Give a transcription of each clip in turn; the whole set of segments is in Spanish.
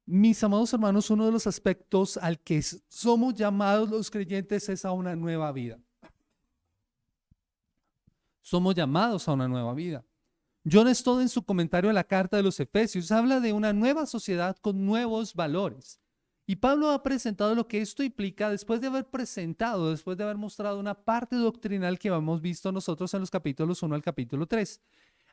Mis amados hermanos, uno de los aspectos al que somos llamados los creyentes es a una nueva vida. Somos llamados a una nueva vida. John Stott, en su comentario a la carta de los Efesios, habla de una nueva sociedad con nuevos valores. Y Pablo ha presentado lo que esto implica después de haber mostrado una parte doctrinal que hemos visto nosotros en los capítulos 1 al capítulo 3.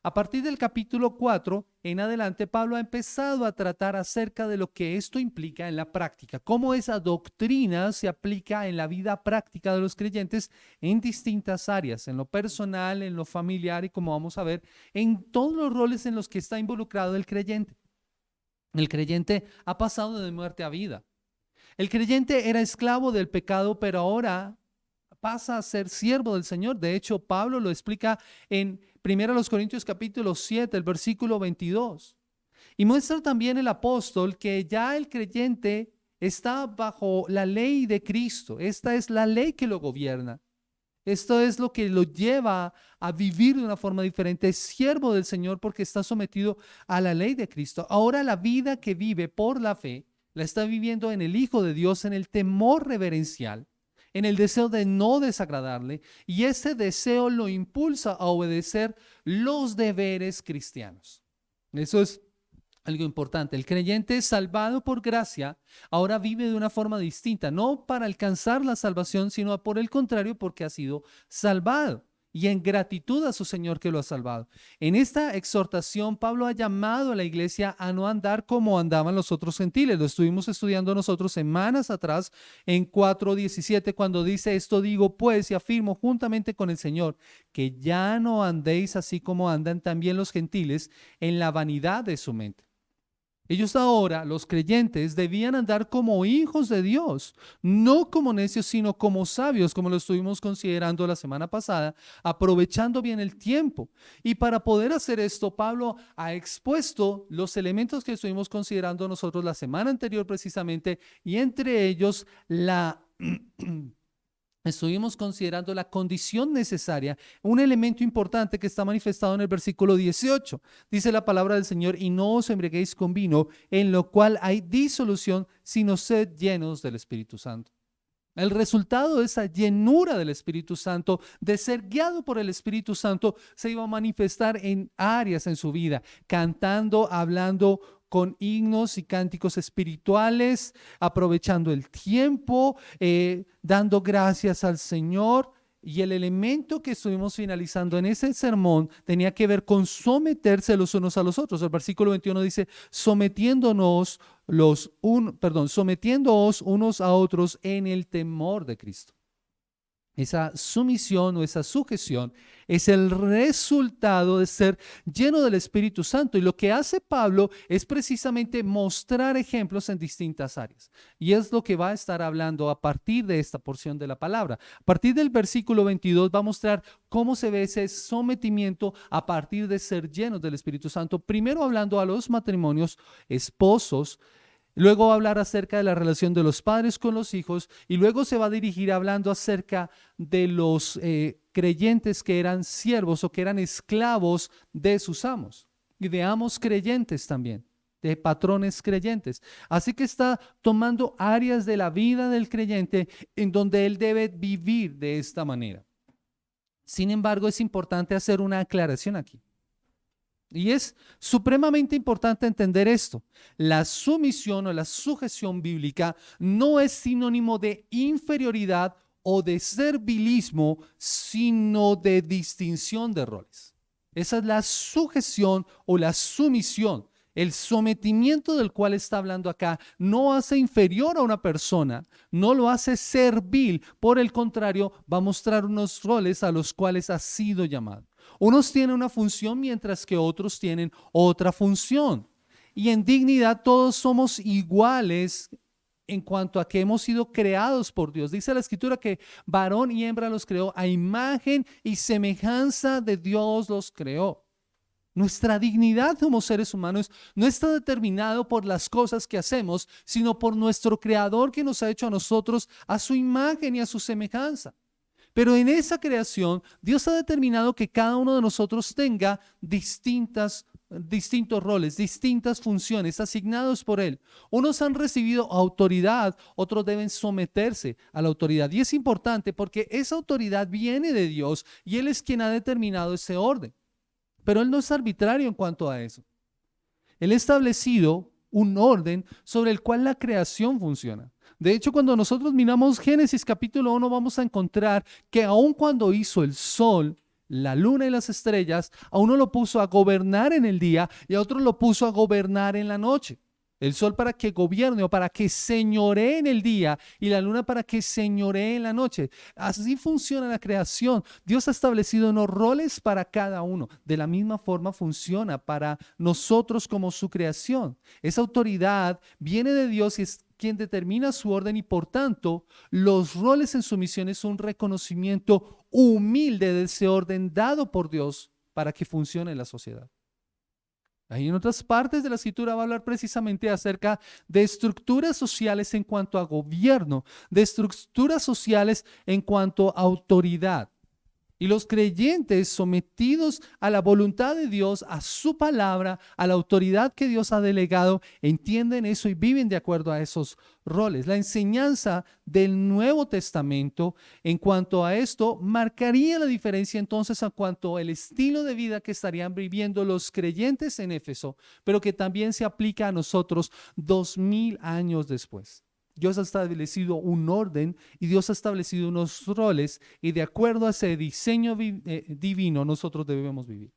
A partir del capítulo 4 en adelante, Pablo ha empezado a tratar acerca de lo que esto implica en la práctica, cómo esa doctrina se aplica en la vida práctica de los creyentes en distintas áreas, en lo personal, en lo familiar y, como vamos a ver, en todos los roles en los que está involucrado el creyente. El creyente ha pasado de muerte a vida. El creyente era esclavo del pecado, pero ahora pasa a ser siervo del Señor. De hecho, Pablo lo explica en 1 Corintios capítulo 7, el versículo 22. Y muestra también el apóstol que ya el creyente está bajo la ley de Cristo. Esta es la ley que lo gobierna. Esto es lo que lo lleva a vivir de una forma diferente. Es siervo del Señor porque está sometido a la ley de Cristo. Ahora la vida que vive por la fe la está viviendo en el Hijo de Dios, en el temor reverencial, en el deseo de no desagradarle, y ese deseo lo impulsa a obedecer los deberes cristianos. Eso es algo importante. El creyente salvado por gracia ahora vive de una forma distinta, no para alcanzar la salvación, sino por el contrario, porque ha sido salvado y en gratitud a su Señor que lo ha salvado. En esta exhortación, Pablo ha llamado a la iglesia a no andar como andaban los otros gentiles. Lo estuvimos estudiando nosotros semanas atrás en 4:17, cuando dice: esto digo pues y afirmo juntamente con el Señor, que ya no andéis así como andan también los gentiles en la vanidad de su mente. Ellos ahora, los creyentes, debían andar como hijos de Dios, no como necios, sino como sabios, como lo estuvimos considerando la semana pasada, aprovechando bien el tiempo. Y para poder hacer esto, Pablo ha expuesto los elementos que estuvimos considerando nosotros la semana anterior precisamente, y entre ellos estuvimos considerando la condición necesaria, un elemento importante que está manifestado en el versículo 18. Dice la palabra del Señor: y no os embriaguéis con vino, en lo cual hay disolución, sino sed llenos del Espíritu Santo. El resultado de esa llenura del Espíritu Santo, de ser guiado por el Espíritu Santo, se iba a manifestar en áreas en su vida, cantando, hablando con himnos y cánticos espirituales, aprovechando el tiempo, dando gracias al Señor. Y el elemento que estuvimos finalizando en ese sermón tenía que ver con someterse los unos a los otros. El versículo 21 dice: sometiéndoos unos a otros en el temor de Cristo. Esa sumisión o esa sujeción es el resultado de ser lleno del Espíritu Santo. Y lo que hace Pablo es precisamente mostrar ejemplos en distintas áreas. Y es lo que va a estar hablando a partir de esta porción de la palabra. A partir del versículo 22 va a mostrar cómo se ve ese sometimiento a partir de ser llenos del Espíritu Santo. Primero hablando a los matrimonios, esposos. Luego va a hablar acerca de la relación de los padres con los hijos, y luego se va a dirigir hablando acerca de los creyentes que eran siervos o que eran esclavos de sus amos, y de amos creyentes también, de patrones creyentes. Así que está tomando áreas de la vida del creyente en donde él debe vivir de esta manera. Sin embargo, es importante hacer una aclaración aquí. Y es supremamente importante entender esto. La sumisión o la sujeción bíblica no es sinónimo de inferioridad o de servilismo, sino de distinción de roles. Esa es la sujeción o la sumisión. El sometimiento del cual está hablando acá no hace inferior a una persona, no lo hace servil. Por el contrario, va a mostrar unos roles a los cuales ha sido llamado. Unos tienen una función mientras que otros tienen otra función. Y en dignidad todos somos iguales en cuanto a que hemos sido creados por Dios. Dice la Escritura que varón y hembra los creó, a imagen y semejanza de Dios los creó. Nuestra dignidad como seres humanos no está determinado por las cosas que hacemos, sino por nuestro Creador, que nos ha hecho a nosotros a su imagen y a su semejanza. Pero en esa creación, Dios ha determinado que cada uno de nosotros tenga distintas distintos roles, distintas funciones asignados por Él. Unos han recibido autoridad, otros deben someterse a la autoridad. Y es importante porque esa autoridad viene de Dios y Él es quien ha determinado ese orden. Pero Él no es arbitrario en cuanto a eso. Él ha establecido un orden sobre el cual la creación funciona. De hecho, cuando nosotros miramos Génesis capítulo 1, vamos a encontrar que aun cuando hizo el sol, la luna y las estrellas, a uno lo puso a gobernar en el día y a otro lo puso a gobernar en la noche. El sol para que gobierne o para que señoree en el día y la luna para que señoree en la noche. Así funciona la creación. Dios ha establecido unos roles para cada uno. De la misma forma funciona para nosotros como su creación. Esa autoridad viene de Dios y es quien determina su orden y por tanto los roles en su misión es un reconocimiento humilde de ese orden dado por Dios para que funcione en la sociedad. Ahí en otras partes de la escritura va a hablar precisamente acerca de estructuras sociales en cuanto a gobierno, de estructuras sociales en cuanto a autoridad. Y los creyentes sometidos a la voluntad de Dios, a su palabra, a la autoridad que Dios ha delegado, entienden eso y viven de acuerdo a esos roles. La enseñanza del Nuevo Testamento en cuanto a esto marcaría la diferencia entonces en cuanto al estilo de vida que estarían viviendo los creyentes en Éfeso, pero que también se aplica a nosotros 2000 años después. Dios ha establecido un orden y Dios ha establecido unos roles y de acuerdo a ese diseño divino nosotros debemos vivir.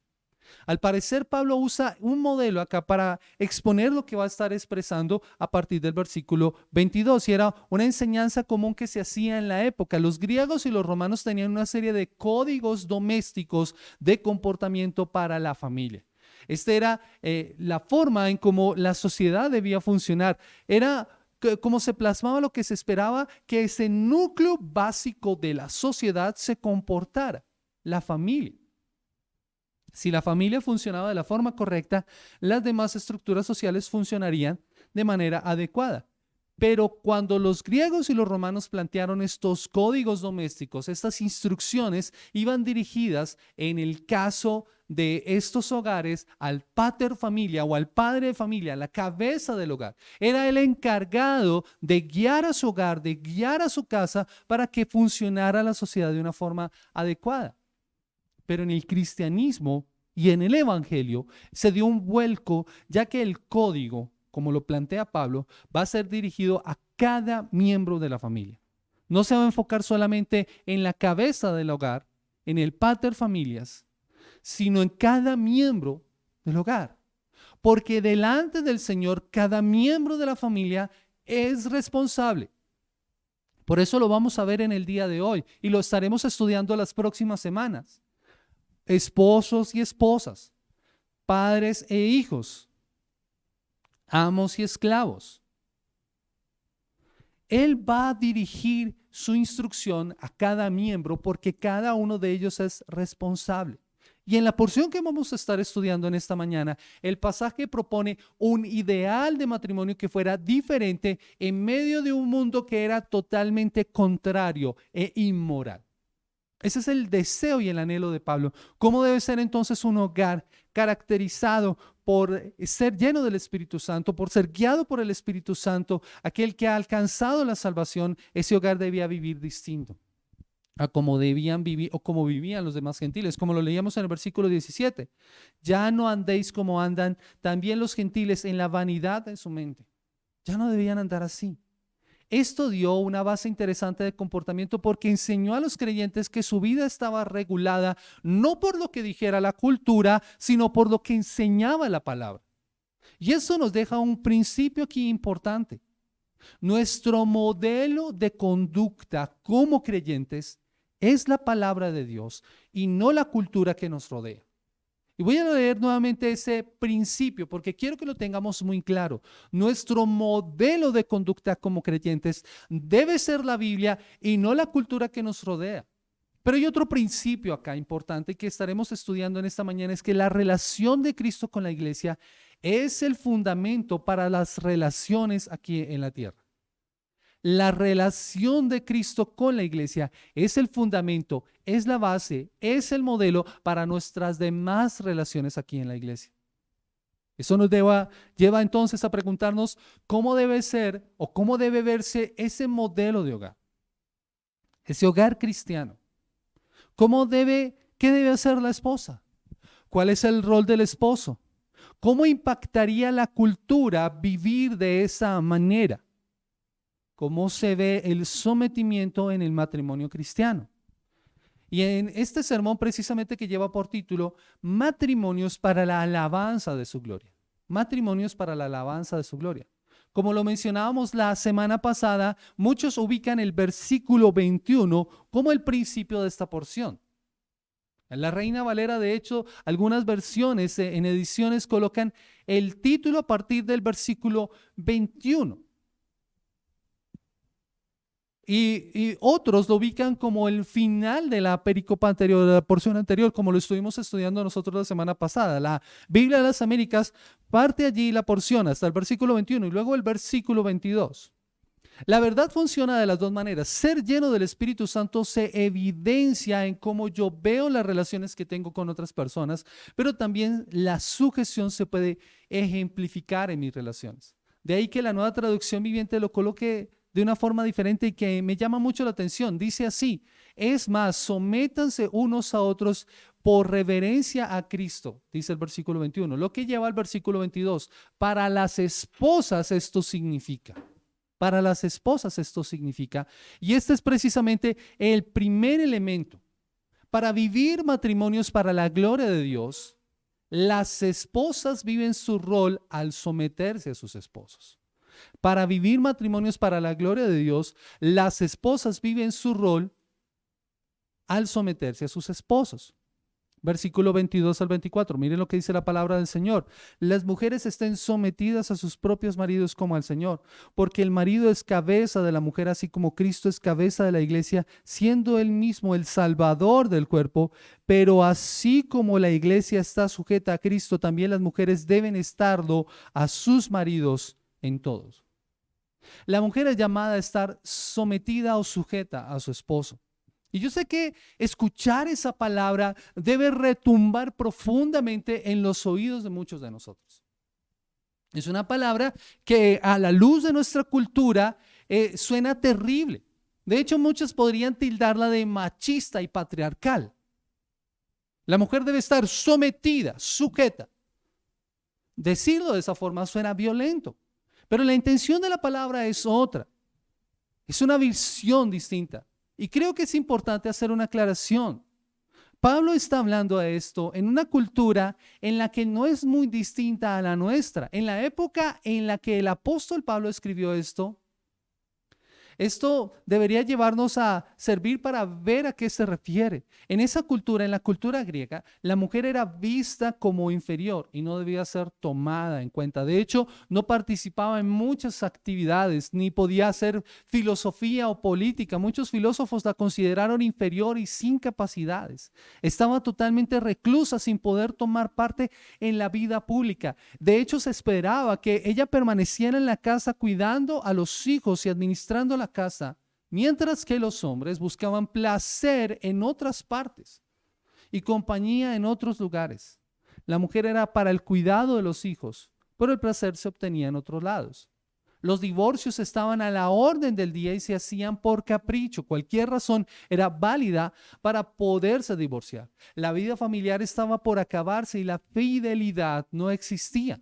Al parecer Pablo usa un modelo acá para exponer lo que va a estar expresando a partir del versículo 22 y era una enseñanza común que se hacía en la época. Los griegos y los romanos tenían una serie de códigos domésticos de comportamiento para la familia. Esta era la forma en cómo la sociedad debía funcionar. Era como se plasmaba lo que se esperaba que ese núcleo básico de la sociedad se comportara, la familia. Si la familia funcionaba de la forma correcta, las demás estructuras sociales funcionarían de manera adecuada. Pero cuando los griegos y los romanos plantearon estos códigos domésticos, estas instrucciones iban dirigidas en el caso de estos hogares al pater familia o al padre de familia, la cabeza del hogar. Era el encargado de guiar a su hogar, de guiar a su casa para que funcionara la sociedad de una forma adecuada. Pero en el cristianismo y en el evangelio se dio un vuelco, ya que el código, como lo plantea Pablo, va a ser dirigido a cada miembro de la familia. No se va a enfocar solamente en la cabeza del hogar, en el pater familias, sino en cada miembro del hogar. Porque delante del Señor, cada miembro de la familia es responsable. Por eso lo vamos a ver en el día de hoy y lo estaremos estudiando las próximas semanas. Esposos y esposas, padres e hijos, amos y esclavos. Él va a dirigir su instrucción a cada miembro porque cada uno de ellos es responsable. Y en la porción que vamos a estar estudiando en esta mañana, el pasaje propone un ideal de matrimonio que fuera diferente en medio de un mundo que era totalmente contrario e inmoral. Ese es el deseo y el anhelo de Pablo. ¿Cómo debe ser entonces un hogar caracterizado por ser lleno del Espíritu Santo, por ser guiado por el Espíritu Santo? Aquel que ha alcanzado la salvación, ese hogar debía vivir distinto a como debían vivir o como vivían los demás gentiles, como lo leíamos en el versículo 17. Ya no andéis como andan también los gentiles en la vanidad de su mente. Ya no debían andar así. Esto dio una base interesante de comportamiento porque enseñó a los creyentes que su vida estaba regulada no por lo que dijera la cultura, sino por lo que enseñaba la palabra. Y eso nos deja un principio aquí importante. Nuestro modelo de conducta como creyentes es la palabra de Dios y no la cultura que nos rodea. Y voy a leer nuevamente ese principio porque quiero que lo tengamos muy claro. Nuestro modelo de conducta como creyentes debe ser la Biblia y no la cultura que nos rodea. Pero hay otro principio acá importante que estaremos estudiando en esta mañana, es que la relación de Cristo con la iglesia es el fundamento para las relaciones aquí en la tierra. La relación de Cristo con la iglesia es el fundamento, es la base, es el modelo para nuestras demás relaciones aquí en la iglesia. Eso nos lleva entonces a preguntarnos cómo debe ser o cómo debe verse ese modelo de hogar, ese hogar cristiano. ¿Qué debe hacer la esposa? ¿Cuál es el rol del esposo? ¿Cómo impactaría la cultura vivir de esa manera? ¿Cómo se ve el sometimiento en el matrimonio cristiano? Y en este sermón precisamente que lleva por título Matrimonios para la alabanza de su gloria. Matrimonios para la alabanza de su gloria. Como lo mencionábamos la semana pasada, muchos ubican el versículo 21 como el principio de esta porción. En la Reina Valera, de hecho, algunas versiones en ediciones colocan el título a partir del versículo 21. Y otros lo ubican como el final de la pericopa anterior, de la porción anterior, como lo estuvimos estudiando nosotros la semana pasada. La Biblia de las Américas parte allí la porción hasta el versículo 21 y luego el versículo 22. La verdad funciona de las dos maneras. Ser lleno del Espíritu Santo se evidencia en cómo yo veo las relaciones que tengo con otras personas, pero también la sujeción se puede ejemplificar en mis relaciones. De ahí que la Nueva Traducción Viviente lo coloque de una forma diferente y que me llama mucho la atención. Dice así: es más, sométanse unos a otros por reverencia a Cristo, dice el versículo 21. Lo que lleva al versículo 22. Para las esposas esto significa. Para las esposas esto significa. Y este es precisamente el primer elemento. Para vivir matrimonios para la gloria de Dios, las esposas viven su rol al someterse a sus esposos. Para vivir matrimonios para la gloria de Dios, las esposas viven su rol al someterse a sus esposos. Versículo 22 al 24. Miren lo que dice la palabra del Señor. Las mujeres estén sometidas a sus propios maridos como al Señor, porque el marido es cabeza de la mujer, así como Cristo es cabeza de la iglesia, siendo él mismo el salvador del cuerpo. Pero así como la iglesia está sujeta a Cristo, también las mujeres deben estarlo a sus maridos en todos. La mujer es llamada a estar sometida o sujeta a su esposo. Y yo sé que escuchar esa palabra debe retumbar profundamente en los oídos de muchos de nosotros. Es una palabra que a la luz de nuestra cultura suena terrible. De hecho, muchos podrían tildarla de machista y patriarcal. La mujer debe estar sometida, sujeta. Decirlo de esa forma suena violento, pero la intención de la palabra es otra. Es una visión distinta. Y creo que es importante hacer una aclaración. Pablo está hablando de esto en una cultura en la que no es muy distinta a la nuestra. En la época en la que el apóstol Pablo escribió esto debería llevarnos a servir para ver a qué se refiere. En esa cultura, en la cultura griega, la mujer era vista como inferior y no debía ser tomada en cuenta. De hecho, no participaba en muchas actividades, ni podía hacer filosofía o política. Muchos filósofos la consideraron inferior y sin capacidades. Estaba totalmente reclusa, sin poder tomar parte en la vida pública. De hecho, se esperaba que ella permaneciera en la casa cuidando a los hijos y administrando la casa, mientras que los hombres buscaban placer en otras partes y compañía en otros lugares. La mujer era para el cuidado de los hijos, pero el placer se obtenía en otros lados. Los divorcios estaban a la orden del día y se hacían por capricho. Cualquier razón era válida para poderse divorciar. La vida familiar estaba por acabarse y la fidelidad no existía.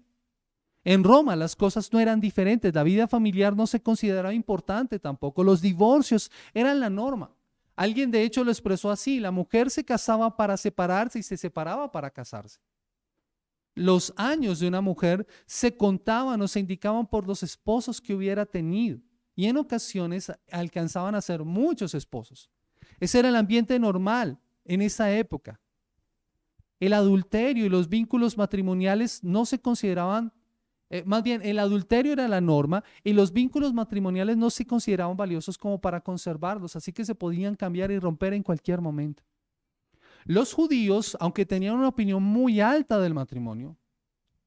En Roma las cosas no eran diferentes, la vida familiar no se consideraba importante tampoco, los divorcios eran la norma. Alguien de hecho lo expresó así: la mujer se casaba para separarse y se separaba para casarse. Los años de una mujer se contaban o se indicaban por los esposos que hubiera tenido y en ocasiones alcanzaban a ser muchos esposos. Ese era el ambiente normal en esa época. El adulterio y los vínculos matrimoniales no se consideraban. Más bien, el adulterio era la norma y los vínculos matrimoniales no se consideraban valiosos como para conservarlos, así que se podían cambiar y romper en cualquier momento. Los judíos, aunque tenían una opinión muy alta del matrimonio,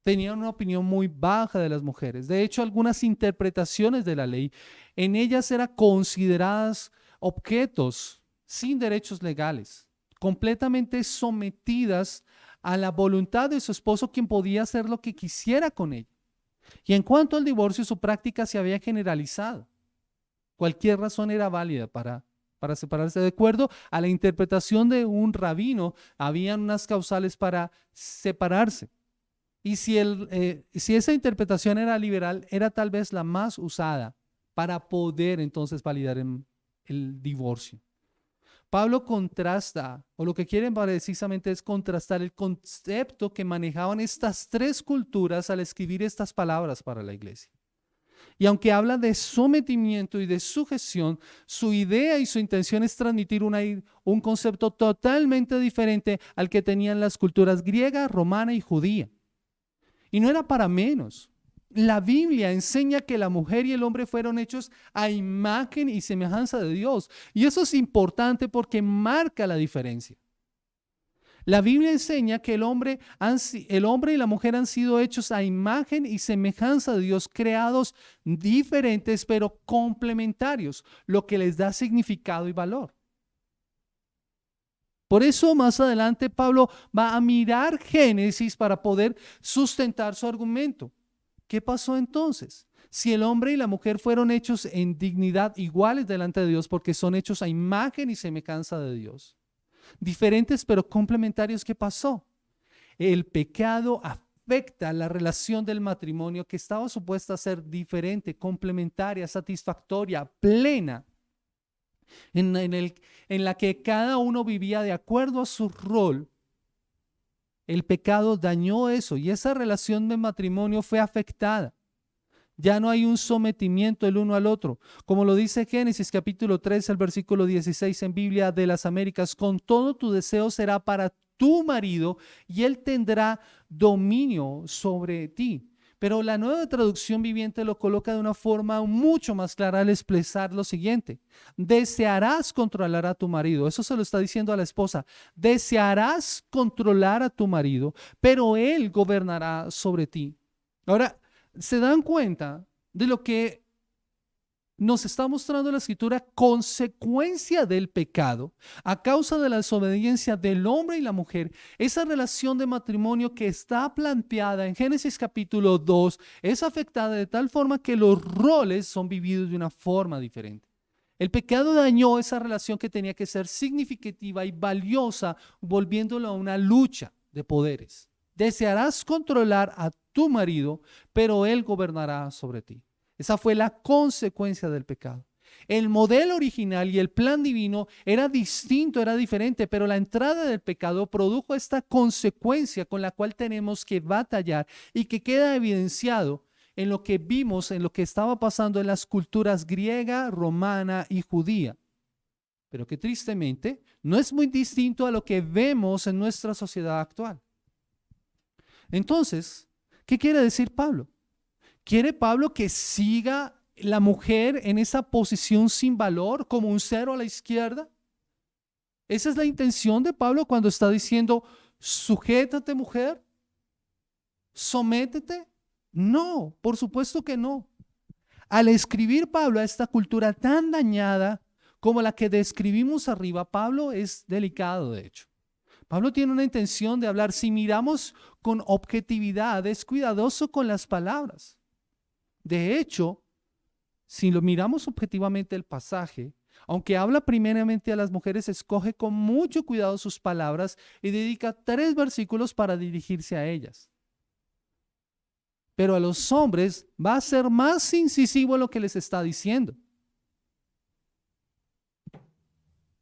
tenían una opinión muy baja de las mujeres. De hecho, algunas interpretaciones de la ley, en ellas eran consideradas objetos sin derechos legales, completamente sometidas a la voluntad de su esposo, quien podía hacer lo que quisiera con ella. Y en cuanto al divorcio, su práctica se había generalizado. Cualquier razón era válida para separarse. De acuerdo a la interpretación de un rabino, habían unas causales para separarse. Y si esa interpretación era liberal, era tal vez la más usada para poder entonces validar el divorcio. Pablo contrasta, o lo que quieren precisamente es contrastar el concepto que manejaban estas tres culturas al escribir estas palabras para la iglesia. Y aunque habla de sometimiento y de sujeción, su idea y su intención es transmitir un concepto totalmente diferente al que tenían las culturas griega, romana y judía. Y no era para menos. La Biblia enseña que la mujer y el hombre fueron hechos a imagen y semejanza de Dios. Y eso es importante porque marca la diferencia. La Biblia enseña que el hombre y la mujer han sido hechos a imagen y semejanza de Dios, creados diferentes pero complementarios, lo que les da significado y valor. Por eso más adelante Pablo va a mirar Génesis para poder sustentar su argumento. ¿Qué pasó entonces? Si el hombre y la mujer fueron hechos en dignidad iguales delante de Dios porque son hechos a imagen y semejanza de Dios, diferentes pero complementarios, ¿qué pasó? El pecado afecta la relación del matrimonio que estaba supuesta a ser diferente, complementaria, satisfactoria, plena, en la que cada uno vivía de acuerdo a su rol. El pecado dañó eso y esa relación de matrimonio fue afectada. Ya no hay un sometimiento el uno al otro. Como lo dice Génesis capítulo 3, el versículo 16 en Biblia de las Américas, con todo tu deseo será para tu marido y él tendrá dominio sobre ti. Pero la Nueva Traducción Viviente lo coloca de una forma mucho más clara al expresar lo siguiente: desearás controlar a tu marido. Eso se lo está diciendo a la esposa. Desearás controlar a tu marido, pero él gobernará sobre ti. Ahora, ¿se dan cuenta de lo que nos está mostrando la Escritura? Consecuencia del pecado, a causa de la desobediencia del hombre y la mujer, esa relación de matrimonio que está planteada en Génesis capítulo 2 es afectada de tal forma que los roles son vividos de una forma diferente. El pecado dañó esa relación que tenía que ser significativa y valiosa, volviéndolo a una lucha de poderes. Desearás controlar a tu marido, pero él gobernará sobre ti. Esa fue la consecuencia del pecado. El modelo original y el plan divino era distinto, era diferente, pero la entrada del pecado produjo esta consecuencia con la cual tenemos que batallar y que queda evidenciado en lo que vimos, en lo que estaba pasando en las culturas griega, romana y judía. Pero que tristemente no es muy distinto a lo que vemos en nuestra sociedad actual. Entonces, ¿qué quiere decir Pablo? ¿Quiere Pablo que siga la mujer en esa posición sin valor como un cero a la izquierda? ¿Esa es la intención de Pablo cuando está diciendo, sujétate mujer, sométete? No, por supuesto que no. Al escribir Pablo a esta cultura tan dañada como la que describimos arriba, Pablo es delicado, de hecho. Pablo tiene una intención de hablar. Si miramos con objetividad, es cuidadoso con las palabras. De hecho, si lo miramos objetivamente el pasaje, aunque habla primeramente a las mujeres, escoge con mucho cuidado sus palabras y dedica 3 versículos para dirigirse a ellas. Pero a los hombres va a ser más incisivo en lo que les está diciendo.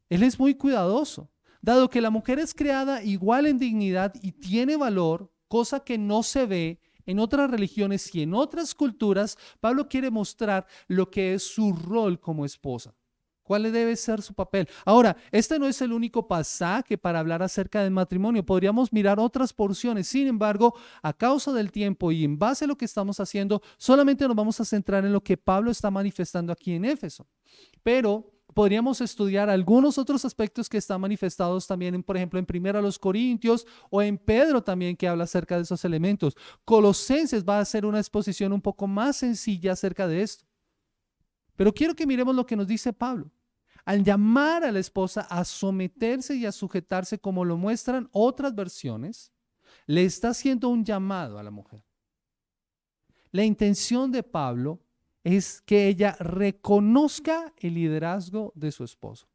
Él es muy cuidadoso. Dado que la mujer es creada igual en dignidad y tiene valor, cosa que no se ve en otras religiones y en otras culturas, Pablo quiere mostrar lo que es su rol como esposa. ¿Cuál debe ser su papel? Ahora, este no es el único pasaje para hablar acerca del matrimonio. Podríamos mirar otras porciones. Sin embargo, a causa del tiempo y en base a lo que estamos haciendo, solamente nos vamos a centrar en lo que Pablo está manifestando aquí en Éfeso. Pero podríamos estudiar algunos otros aspectos que están manifestados también, por ejemplo, en 1 Corintios o en Pedro también, que habla acerca de esos elementos. Colosenses va a ser una exposición un poco más sencilla acerca de esto. Pero quiero que miremos lo que nos dice Pablo. Al llamar a la esposa a someterse y a sujetarse, como lo muestran otras versiones, le está haciendo un llamado a la mujer. La intención de Pablo es que ella reconozca el liderazgo de su esposo.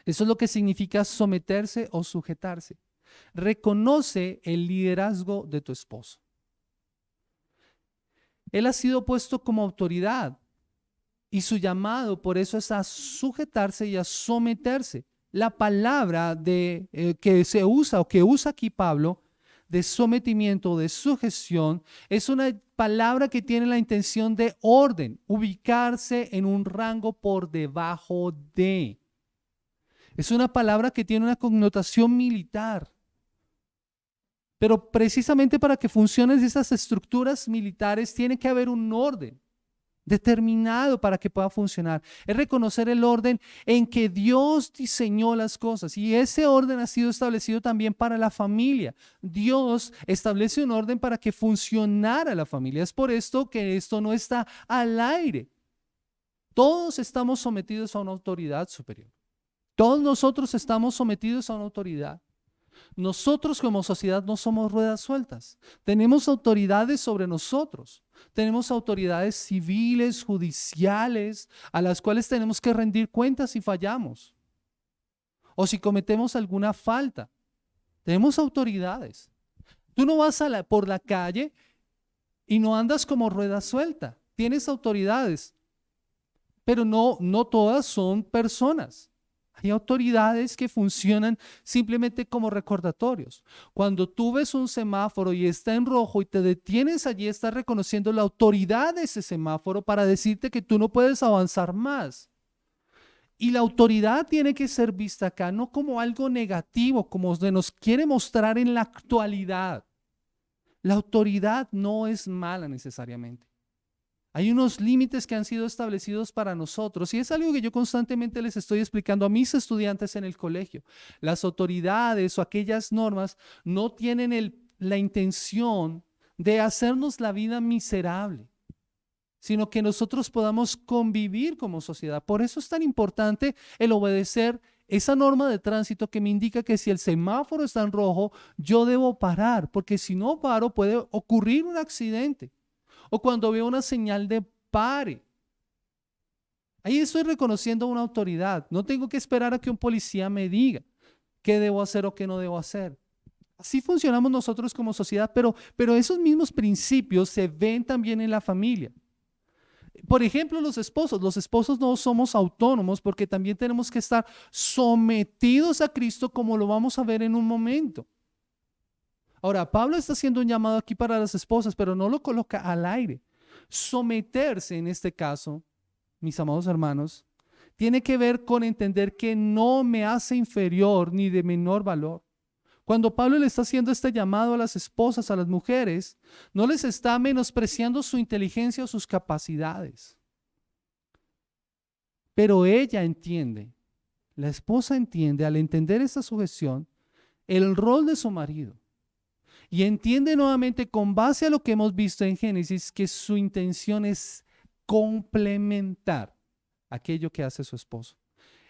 Eso es lo que significa someterse o sujetarse. Reconoce el liderazgo de tu esposo. Él ha sido puesto como autoridad y su llamado por eso es a sujetarse y a someterse. La palabra que se usa o que usa aquí Pablo de sometimiento, de sujeción, es una palabra que tiene la intención de orden, ubicarse en un rango por debajo de. Es una palabra que tiene una connotación militar. Pero precisamente para que funcionen esas estructuras militares tiene que haber un orden determinado para que pueda funcionar. Es reconocer el orden en que Dios diseñó las cosas y ese orden ha sido establecido también para la familia. Dios establece un orden para que funcionara la familia. Es por esto que esto no está al aire. Todos estamos sometidos a una autoridad superior. Todos nosotros estamos sometidos a una autoridad. Nosotros como sociedad no somos ruedas sueltas. Tenemos autoridades sobre nosotros. Tenemos autoridades civiles, judiciales, a las cuales tenemos que rendir cuentas si fallamos o si cometemos alguna falta. Tenemos autoridades. Tú no vas por la calle y no andas como rueda suelta. Tienes autoridades, pero no todas son personas. Hay autoridades que funcionan simplemente como recordatorios. Cuando tú ves un semáforo y está en rojo y te detienes allí, estás reconociendo la autoridad de ese semáforo para decirte que tú no puedes avanzar más. Y la autoridad tiene que ser vista acá no como algo negativo, como se nos quiere mostrar en la actualidad. La autoridad no es mala necesariamente. Hay unos límites que han sido establecidos para nosotros y es algo que yo constantemente les estoy explicando a mis estudiantes en el colegio. Las autoridades o aquellas normas no tienen la intención de hacernos la vida miserable, sino que nosotros podamos convivir como sociedad. Por eso es tan importante el obedecer esa norma de tránsito que me indica que si el semáforo está en rojo, yo debo parar, porque si no paro puede ocurrir un accidente. O cuando veo una señal de pare. Ahí estoy reconociendo una autoridad. No tengo que esperar a que un policía me diga qué debo hacer o qué no debo hacer. Así funcionamos nosotros como sociedad, pero esos mismos principios se ven también en la familia. Por ejemplo, los esposos no somos autónomos porque también tenemos que estar sometidos a Cristo como lo vamos a ver en un momento. Ahora, Pablo está haciendo un llamado aquí para las esposas, pero no lo coloca al aire. Someterse en este caso, mis amados hermanos, tiene que ver con entender que no me hace inferior ni de menor valor. Cuando Pablo le está haciendo este llamado a las esposas, a las mujeres, no les está menospreciando su inteligencia o sus capacidades. Pero ella entiende, la esposa entiende, al entender esta sujeción, el rol de su marido. Y entiende nuevamente con base a lo que hemos visto en Génesis que su intención es complementar aquello que hace su esposo.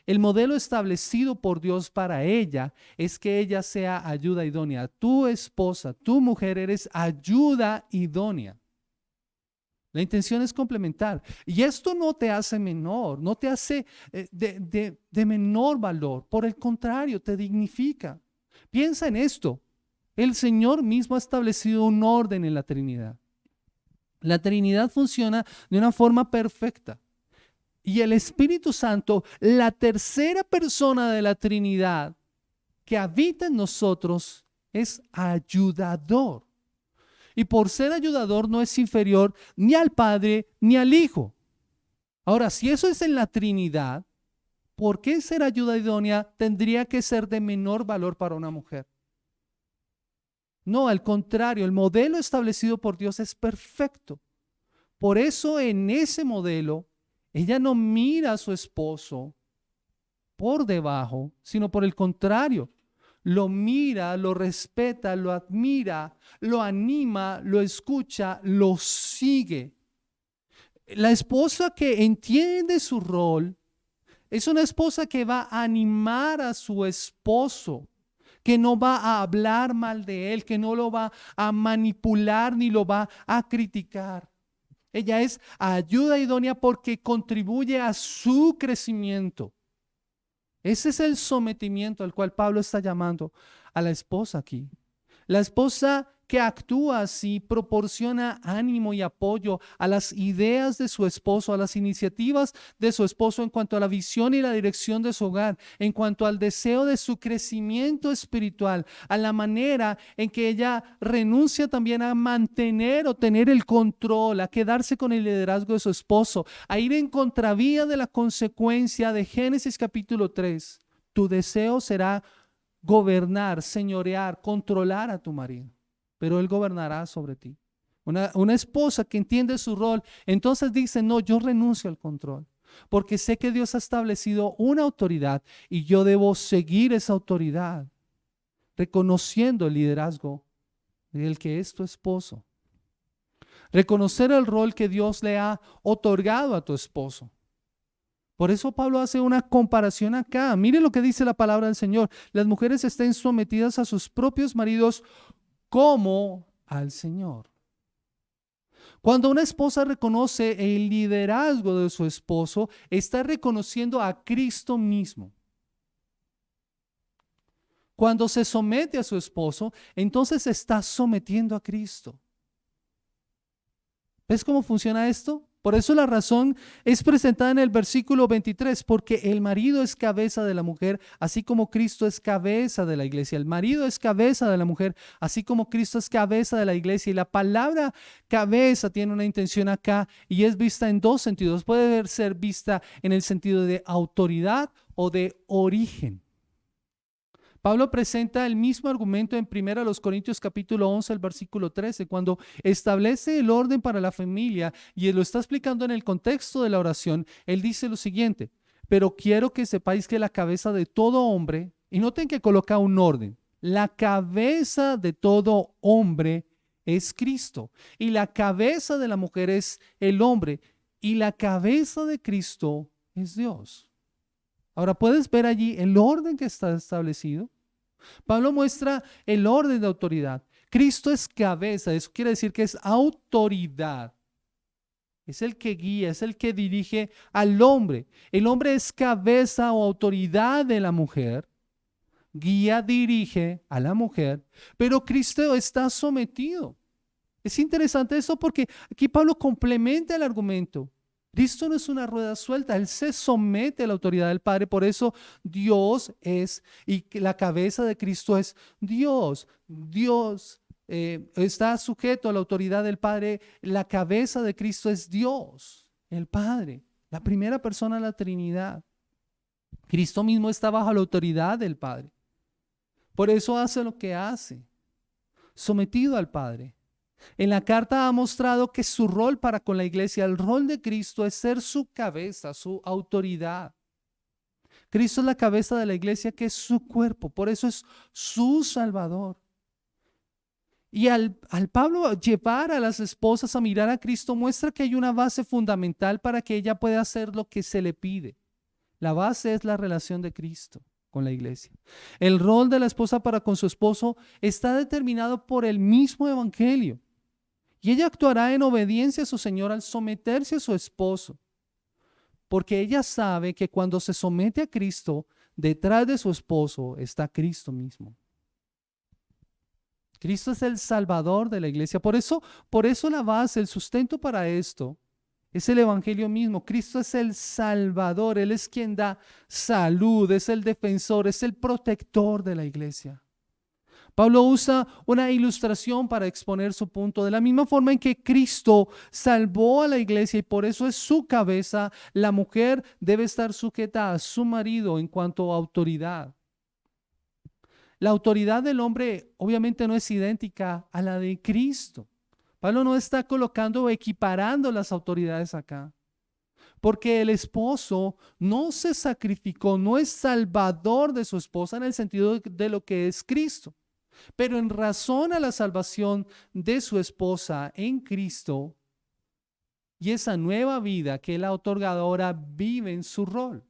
El modelo establecido por Dios para ella es que ella sea ayuda idónea. Tu esposa, tu mujer eres ayuda idónea. La intención es complementar. Y esto no te hace menor, no te hace de menor valor. Por el contrario, te dignifica. Piensa en esto. El Señor mismo ha establecido un orden en la Trinidad. La Trinidad funciona de una forma perfecta. Y el Espíritu Santo, la tercera persona de la Trinidad que habita en nosotros, es ayudador. Y por ser ayudador no es inferior ni al Padre ni al Hijo. Ahora, si eso es en la Trinidad, ¿por qué ser ayuda idónea tendría que ser de menor valor para una mujer? No, al contrario, el modelo establecido por Dios es perfecto. Por eso en ese modelo, ella no mira a su esposo por debajo, sino por el contrario. Lo mira, lo respeta, lo admira, lo anima, lo escucha, lo sigue. La esposa que entiende su rol es una esposa que va a animar a su esposo, que no va a hablar mal de él, que no lo va a manipular ni lo va a criticar. Ella es ayuda idónea porque contribuye a su crecimiento. Ese es el sometimiento al cual Pablo está llamando a la esposa aquí. La esposa que actúa así proporciona ánimo y apoyo a las ideas de su esposo, a las iniciativas de su esposo en cuanto a la visión y la dirección de su hogar, en cuanto al deseo de su crecimiento espiritual, a la manera en que ella renuncia también a mantener o tener el control, a quedarse con el liderazgo de su esposo, a ir en contravía de la consecuencia de Génesis capítulo 3. Tu deseo será gobernar, señorear, controlar a tu marido, pero él gobernará sobre ti. Una esposa que entiende su rol, entonces dice, no, yo renuncio al control, porque sé que Dios ha establecido una autoridad y yo debo seguir esa autoridad, reconociendo el liderazgo del que es tu esposo. Reconocer el rol que Dios le ha otorgado a tu esposo. Por eso Pablo hace una comparación acá. Mire lo que dice la palabra del Señor. Las mujeres estén sometidas a sus propios maridos como al Señor. Cuando una esposa reconoce el liderazgo de su esposo, está reconociendo a Cristo mismo. Cuando se somete a su esposo, entonces está sometiendo a Cristo. ¿Ves cómo funciona esto? Por eso la razón es presentada en el versículo 23, porque el marido es cabeza de la mujer, así como Cristo es cabeza de la iglesia. El marido es cabeza de la mujer, así como Cristo es cabeza de la iglesia. Y la palabra cabeza tiene una intención acá y es vista en dos sentidos. Puede ser vista en el sentido de autoridad o de origen. Pablo presenta el mismo argumento en 1 Corintios capítulo 11, el versículo 13, cuando establece el orden para la familia y él lo está explicando en el contexto de la oración. Él dice lo siguiente: pero quiero que sepáis que la cabeza de todo hombre, y noten que coloca un orden, la cabeza de todo hombre es Cristo, y la cabeza de la mujer es el hombre, y la cabeza de Cristo es Dios. Ahora, ¿puedes ver allí el orden que está establecido? Pablo muestra el orden de autoridad. Cristo es cabeza, eso quiere decir que es autoridad. Es el que guía, es el que dirige al hombre. El hombre es cabeza o autoridad de la mujer. Guía, dirige a la mujer, pero Cristo está sometido. Es interesante eso porque aquí Pablo complementa el argumento. Cristo no es una rueda suelta, Él se somete a la autoridad del Padre, por eso Dios es, y la cabeza de Cristo es Dios. Dios está sujeto a la autoridad del Padre, la cabeza de Cristo es Dios, el Padre, la primera persona de la Trinidad. Cristo mismo está bajo la autoridad del Padre, por eso hace lo que hace, sometido al Padre. En la carta ha mostrado que su rol para con la iglesia, el rol de Cristo es ser su cabeza, su autoridad. Cristo es la cabeza de la iglesia, que es su cuerpo, por eso es su Salvador. Y al Pablo llevar a las esposas a mirar a Cristo, muestra que hay una base fundamental para que ella pueda hacer lo que se le pide. La base es la relación de Cristo con la iglesia. El rol de la esposa para con su esposo está determinado por el mismo evangelio. Y ella actuará en obediencia a su Señor al someterse a su esposo, porque ella sabe que cuando se somete a Cristo, detrás de su esposo está Cristo mismo. Cristo es el Salvador de la iglesia. Por eso la base, el sustento para esto es el evangelio mismo. Cristo es el Salvador, Él es quien da salud, es el defensor, es el protector de la iglesia. Pablo usa una ilustración para exponer su punto. De la misma forma en que Cristo salvó a la iglesia y por eso es su cabeza, la mujer debe estar sujeta a su marido en cuanto a autoridad. La autoridad del hombre obviamente no es idéntica a la de Cristo. Pablo no está colocando o equiparando las autoridades acá, porque el esposo no se sacrificó, no es salvador de su esposa en el sentido de lo que es Cristo. Pero en razón a la salvación de su esposa en Cristo y esa nueva vida que Él ha otorgado, ahora vive en su rol.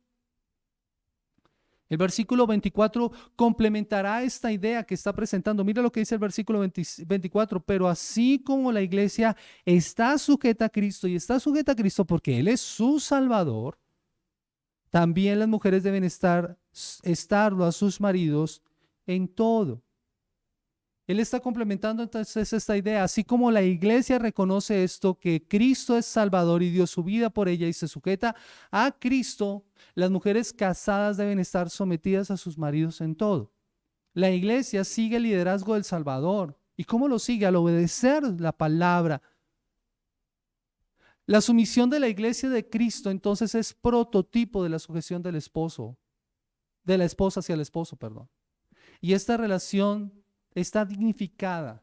El versículo 24 complementará esta idea que está presentando. Mira lo que dice el versículo 24. Pero así como la iglesia está sujeta a Cristo y está sujeta a Cristo porque Él es su Salvador, también las mujeres deben estarlo a sus maridos en todo. Él está complementando entonces esta idea, así como la iglesia reconoce esto, que Cristo es Salvador y dio su vida por ella y se sujeta a Cristo, las mujeres casadas deben estar sometidas a sus maridos en todo. La iglesia sigue el liderazgo del Salvador. ¿Y cómo lo sigue? Al obedecer la palabra. La sumisión de la iglesia de Cristo entonces es prototipo de la sujeción del esposo, de la esposa hacia el esposo, perdón. Y esta relación está dignificada,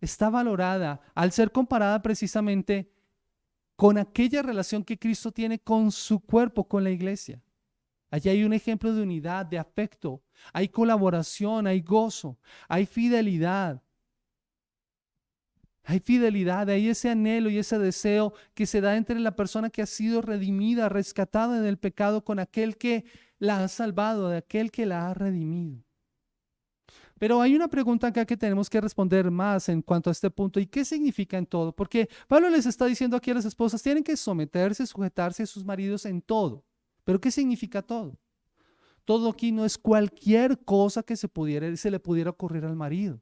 está valorada al ser comparada precisamente con aquella relación que Cristo tiene con su cuerpo, con la iglesia. Allí hay un ejemplo de unidad, de afecto, hay colaboración, hay gozo, hay fidelidad. Hay fidelidad, hay ese anhelo y ese deseo que se da entre la persona que ha sido redimida, rescatada del pecado con aquel que la ha salvado, de aquel que la ha redimido. Pero hay una pregunta acá que tenemos que responder más en cuanto a este punto. ¿Y qué significa en todo? Porque Pablo les está diciendo aquí a las esposas, tienen que someterse, sujetarse a sus maridos en todo. ¿Pero qué significa todo? Todo aquí no es cualquier cosa que se le pudiera ocurrir al marido.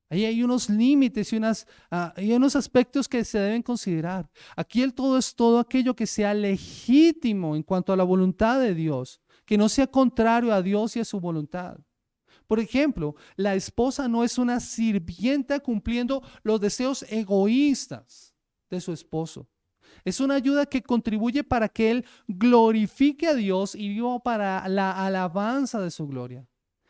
Ahí hay unos límites y unos aspectos que se deben considerar. Aquí el todo es todo aquello que sea legítimo en cuanto a la voluntad de Dios, que no sea contrario a Dios y a su voluntad. Por ejemplo, la esposa no es una sirvienta cumpliendo los deseos egoístas de su esposo. Es una ayuda que contribuye para que él glorifique a Dios y viva para la alabanza de su gloria.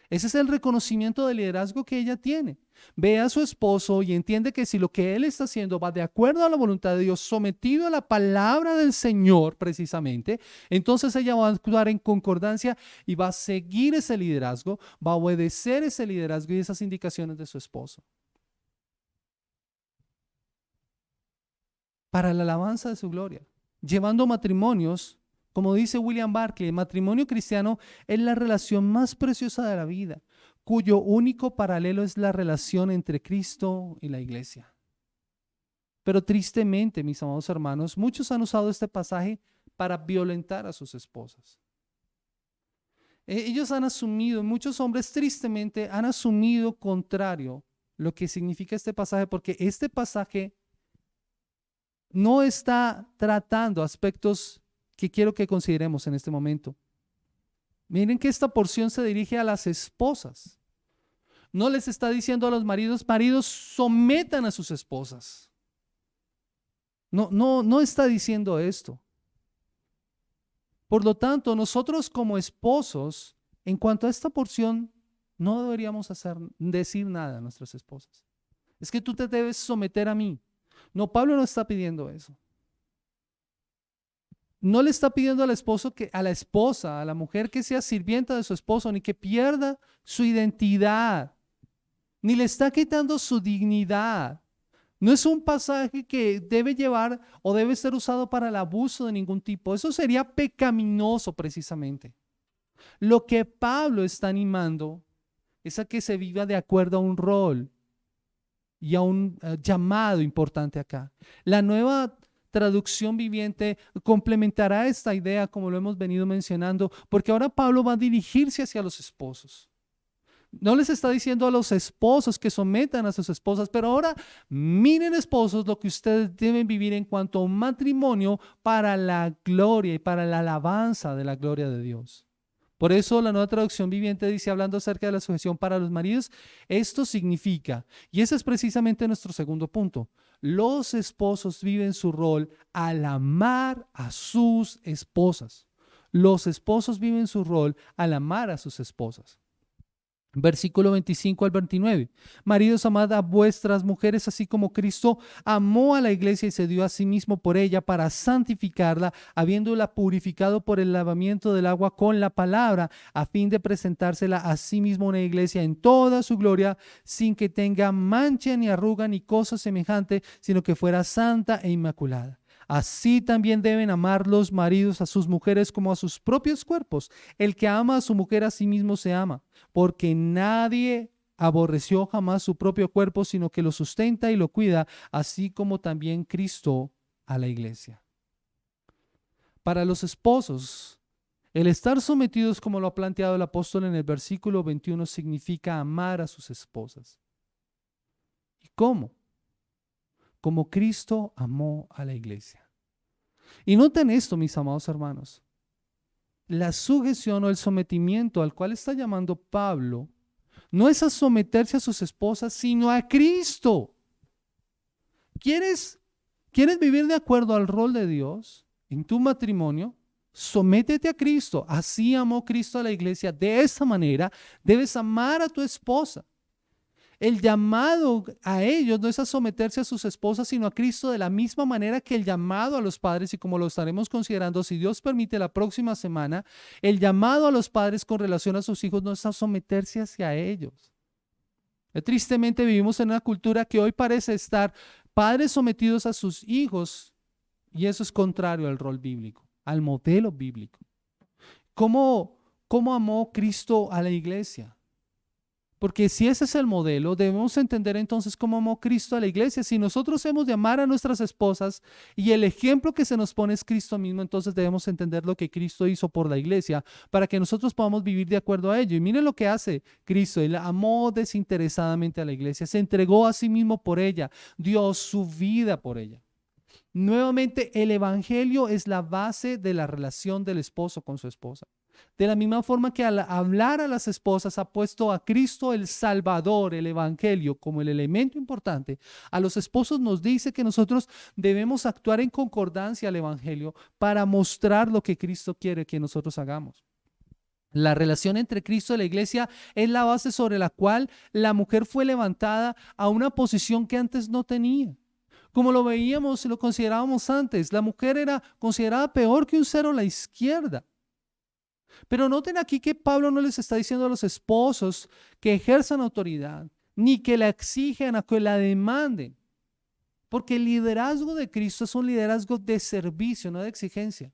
Ese es el reconocimiento del liderazgo que ella tiene. Ve a su esposo y entiende que si lo que él está haciendo va de acuerdo a la voluntad de Dios, sometido a la palabra del Señor precisamente, entonces ella va a actuar en concordancia y va a seguir ese liderazgo, va a obedecer ese liderazgo y esas indicaciones de su esposo. Para la alabanza de su gloria, llevando matrimonios, como dice William Barclay, el matrimonio cristiano es la relación más preciosa de la vida, cuyo único paralelo es la relación entre Cristo y la iglesia. Pero tristemente, mis amados hermanos, muchos han usado este pasaje para violentar a sus esposas. Ellos han asumido, muchos hombres tristemente han asumido contrario lo que significa este pasaje, porque este pasaje no está tratando aspectos que quiero que consideremos en este momento. Miren que esta porción se dirige a las esposas. No les está diciendo a los maridos, maridos, sometan a sus esposas. No está diciendo esto. Por lo tanto, nosotros como esposos, en cuanto a esta porción, no deberíamos decir nada a nuestras esposas. Es que tú te debes someter a mí. No, Pablo no está pidiendo eso. No le está pidiendo al esposo a la esposa, a la mujer que sea sirvienta de su esposo, ni que pierda su identidad, ni le está quitando su dignidad. No es un pasaje que debe llevar o debe ser usado para el abuso de ningún tipo. Eso sería pecaminoso precisamente. Lo que Pablo está animando es a que se viva de acuerdo a un rol y a un llamado importante acá. La nueva traducción viviente complementará esta idea, como lo hemos venido mencionando, porque ahora Pablo va a dirigirse hacia los esposos. No les está diciendo a los esposos que sometan a sus esposas, pero ahora miren, esposos, lo que ustedes deben vivir en cuanto a un matrimonio para la gloria y para la alabanza de la gloria de Dios. Por eso la nueva traducción viviente dice, hablando acerca de la sujeción para los maridos, esto significa, y ese es precisamente nuestro segundo punto, los esposos viven su rol al amar a sus esposas. Los esposos viven su rol al amar a sus esposas. Versículo 25 al 29. Maridos, amad a vuestras mujeres, así como Cristo amó a la iglesia y se dio a sí mismo por ella para santificarla, habiéndola purificado por el lavamiento del agua con la palabra, a fin de presentársela a sí mismo una iglesia en toda su gloria, sin que tenga mancha ni arruga ni cosa semejante, sino que fuera santa e inmaculada. Así también deben amar los maridos a sus mujeres como a sus propios cuerpos. El que ama a su mujer a sí mismo se ama, porque nadie aborreció jamás su propio cuerpo, sino que lo sustenta y lo cuida, así como también Cristo a la iglesia. Para los esposos, el estar sometidos, como lo ha planteado el apóstol en el versículo 21, significa amar a sus esposas. ¿Y cómo? Como Cristo amó a la iglesia. Y noten esto, mis amados hermanos. La sujeción o el sometimiento al cual está llamando Pablo no es a someterse a sus esposas, sino a Cristo. ¿Quieres vivir de acuerdo al rol de Dios en tu matrimonio? Sométete a Cristo. Así amó Cristo a la iglesia. De esa manera debes amar a tu esposa. El llamado a ellos no es a someterse a sus esposas, sino a Cristo, de la misma manera que el llamado a los padres, y como lo estaremos considerando, si Dios permite, la próxima semana, el llamado a los padres con relación a sus hijos no es a someterse hacia ellos. Tristemente vivimos en una cultura que hoy parece estar padres sometidos a sus hijos, y eso es contrario al rol bíblico, al modelo bíblico. ¿Cómo amó Cristo a la iglesia? Porque si ese es el modelo, debemos entender entonces cómo amó Cristo a la iglesia. Si nosotros hemos de amar a nuestras esposas y el ejemplo que se nos pone es Cristo mismo, entonces debemos entender lo que Cristo hizo por la iglesia para que nosotros podamos vivir de acuerdo a ello. Y miren lo que hace Cristo. Él amó desinteresadamente a la iglesia, se entregó a sí mismo por ella, dio su vida por ella. Nuevamente, el evangelio es la base de la relación del esposo con su esposa. De la misma forma que al hablar a las esposas ha puesto a Cristo el Salvador, el evangelio, como el elemento importante, a los esposos nos dice que nosotros debemos actuar en concordancia al evangelio para mostrar lo que Cristo quiere que nosotros hagamos. La relación entre Cristo y la iglesia es la base sobre la cual la mujer fue levantada a una posición que antes no tenía. Como lo veíamos y lo considerábamos antes, la mujer era considerada peor que un cero a la izquierda. Pero noten aquí que Pablo no les está diciendo a los esposos que ejerzan autoridad, ni que la exigen a que la demanden. Porque el liderazgo de Cristo es un liderazgo de servicio, no de exigencia.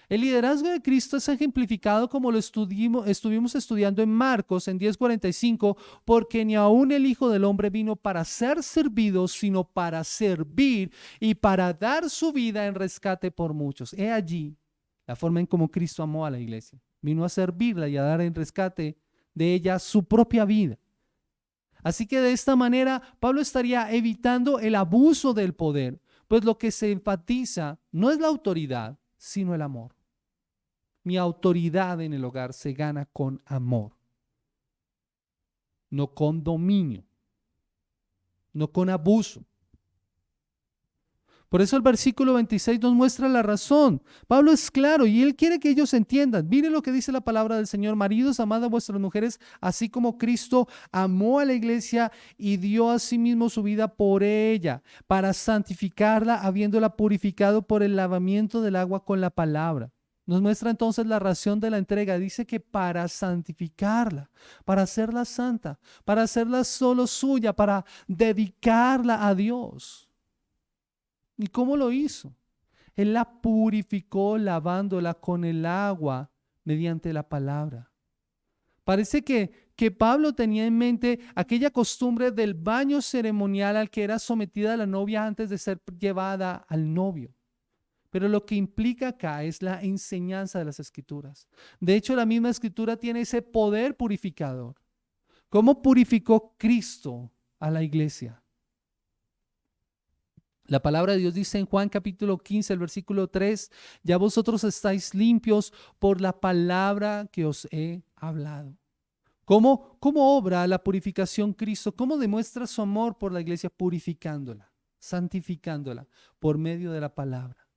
El liderazgo de Cristo es ejemplificado como lo estuvimos estudiando en Marcos en 10:45, porque ni aun el Hijo del Hombre vino para ser servido, sino para servir y para dar su vida en rescate por muchos. He allí la forma en cómo Cristo amó a la iglesia. Vino a servirla y a dar en rescate de ella su propia vida. Así que de esta manera Pablo estaría evitando el abuso del poder, pues lo que se enfatiza no es la autoridad, sino el amor. Mi autoridad en el hogar se gana con amor, no con dominio, no con abuso. Por eso el versículo 26 nos muestra la razón. Pablo es claro y él quiere que ellos entiendan. Miren lo que dice la palabra del Señor. Maridos, amad a vuestras mujeres, así como Cristo amó a la iglesia y dio a sí mismo su vida por ella, para santificarla, habiéndola purificado por el lavamiento del agua con la palabra. Nos muestra entonces la razón de la entrega. Dice que para santificarla, para hacerla santa, para hacerla solo suya, para dedicarla a Dios. ¿Y cómo lo hizo? Él la purificó lavándola con el agua mediante la palabra. Parece que Pablo tenía en mente aquella costumbre del baño ceremonial al que era sometida la novia antes de ser llevada al novio. Pero lo que implica acá es la enseñanza de las Escrituras. De hecho, la misma Escritura tiene ese poder purificador. ¿Cómo purificó Cristo a la iglesia? La palabra de Dios dice en Juan capítulo 15, el versículo 3, ya vosotros estáis limpios por la palabra que os he hablado. ¿Cómo obra la purificación Cristo? ¿Cómo demuestra su amor por la iglesia? Purificándola, santificándola por medio de la palabra.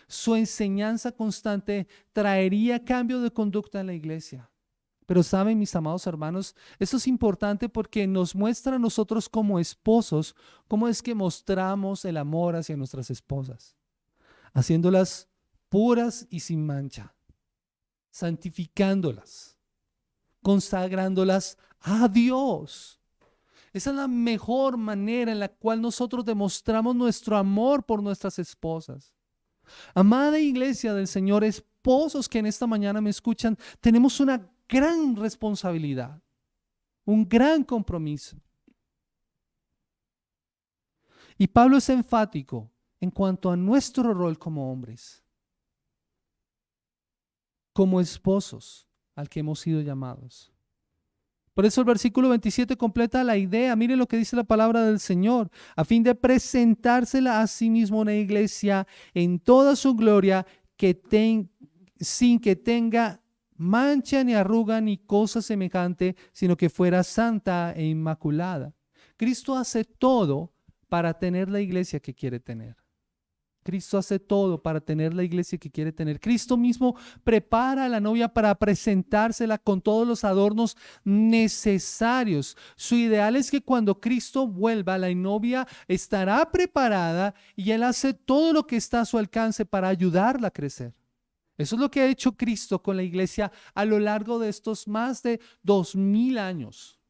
Su enseñanza constante traería cambio de conducta en la iglesia. Pero saben, mis amados hermanos, eso es importante porque nos muestra a nosotros como esposos cómo es que mostramos el amor hacia nuestras esposas, haciéndolas puras y sin mancha, santificándolas, consagrándolas a Dios. Esa es la mejor manera en la cual nosotros demostramos nuestro amor por nuestras esposas. Amada iglesia del Señor, esposos que en esta mañana me escuchan, tenemos una gran responsabilidad, un gran compromiso. Y Pablo es enfático en cuanto a nuestro rol como hombres, como esposos al que hemos sido llamados. Por eso el versículo 27 completa la idea. Mire lo que dice la palabra del Señor. A fin de presentársela a sí mismo una iglesia en toda su gloria, sin que tenga mancha ni arruga ni cosa semejante, sino que fuera santa e inmaculada. Cristo hace todo para tener la iglesia que quiere tener. Cristo hace todo para tener la iglesia que quiere tener. Cristo mismo prepara a la novia para presentársela con todos los adornos necesarios. Su ideal es que cuando Cristo vuelva, la novia estará preparada y Él hace todo lo que está a su alcance para ayudarla a crecer. Eso es lo que ha hecho Cristo con la iglesia a lo largo de estos más de 2000 años.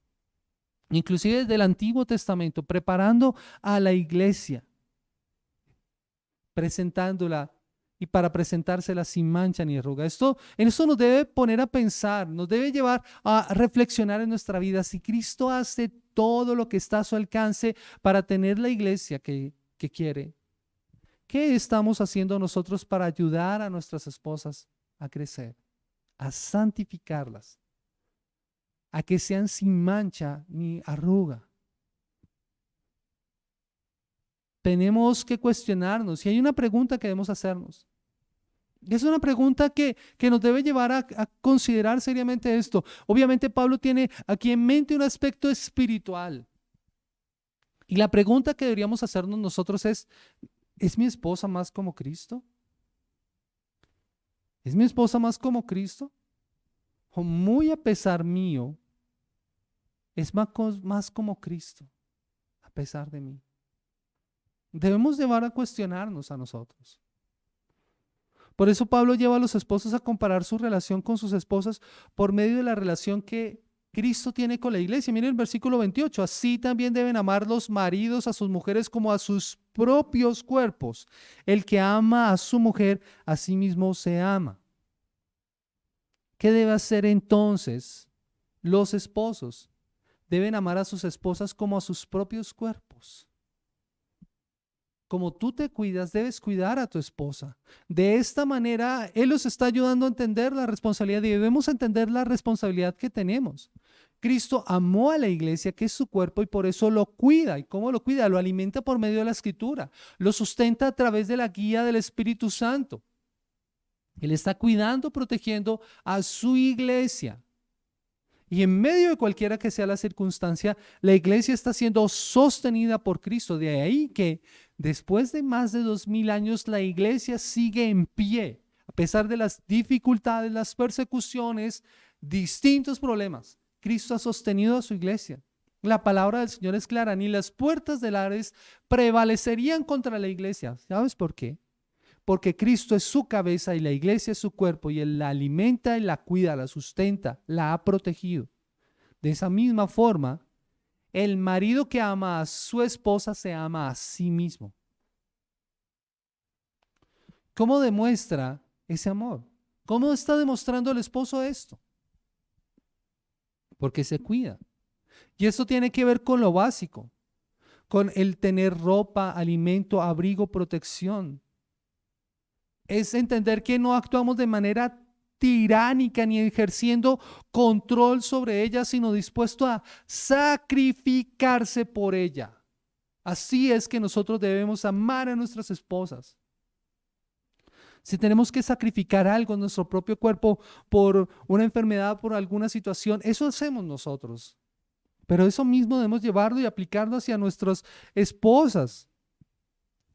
Inclusive desde el Antiguo Testamento, preparando a la iglesia, presentándola y para presentársela sin mancha ni arruga. En esto nos debe poner a pensar, nos debe llevar a reflexionar en nuestra vida. Si Cristo hace todo lo que está a su alcance para tener la iglesia que quiere, ¿qué estamos haciendo nosotros para ayudar a nuestras esposas a crecer, a santificarlas, a que sean sin mancha ni arruga? Tenemos que cuestionarnos y hay una pregunta que debemos hacernos. Es una pregunta que nos debe llevar a considerar seriamente esto. Obviamente Pablo tiene aquí en mente un aspecto espiritual. Y la pregunta que deberíamos hacernos nosotros ¿es mi esposa más como Cristo? ¿Es mi esposa más como Cristo? O muy a pesar mío, es más como Cristo, a pesar de mí. Debemos llevar a cuestionarnos a nosotros. Por eso Pablo lleva a los esposos a comparar su relación con sus esposas por medio de la relación que Cristo tiene con la iglesia. Miren el versículo 28. Así también deben amar los maridos a sus mujeres como a sus propios cuerpos. El que ama a su mujer, a sí mismo se ama. ¿Qué debe hacer entonces los esposos? Deben amar a sus esposas como a sus propios cuerpos. Como tú te cuidas, debes cuidar a tu esposa. De esta manera, Él los está ayudando a entender la responsabilidad y debemos entender la responsabilidad que tenemos. Cristo amó a la iglesia, que es su cuerpo, y por eso lo cuida. ¿Y cómo lo cuida? Lo alimenta por medio de la Escritura. Lo sustenta a través de la guía del Espíritu Santo. Él está cuidando, protegiendo a su iglesia. Y en medio de cualquiera que sea la circunstancia, la iglesia está siendo sostenida por Cristo. De ahí que después de más de 2000 años, la iglesia sigue en pie, a pesar de las dificultades, las persecuciones, distintos problemas. Cristo ha sostenido a su iglesia. La palabra del Señor es clara, ni las puertas del Hades prevalecerían contra la iglesia. ¿Sabes por qué? Porque Cristo es su cabeza y la iglesia es su cuerpo y Él la alimenta y la cuida, la sustenta, la ha protegido. De esa misma forma, el marido que ama a su esposa se ama a sí mismo. ¿Cómo demuestra ese amor? ¿Cómo está demostrando el esposo esto? Porque se cuida. Y esto tiene que ver con lo básico, con el tener ropa, alimento, abrigo, protección. Es entender que no actuamos de manera tiránica ni ejerciendo control sobre ella, sino dispuesto a sacrificarse por ella. Así es que nosotros debemos amar a nuestras esposas. Si tenemos que sacrificar algo en nuestro propio cuerpo por una enfermedad, por alguna situación, eso hacemos nosotros. Pero eso mismo debemos llevarlo y aplicarlo hacia nuestras esposas.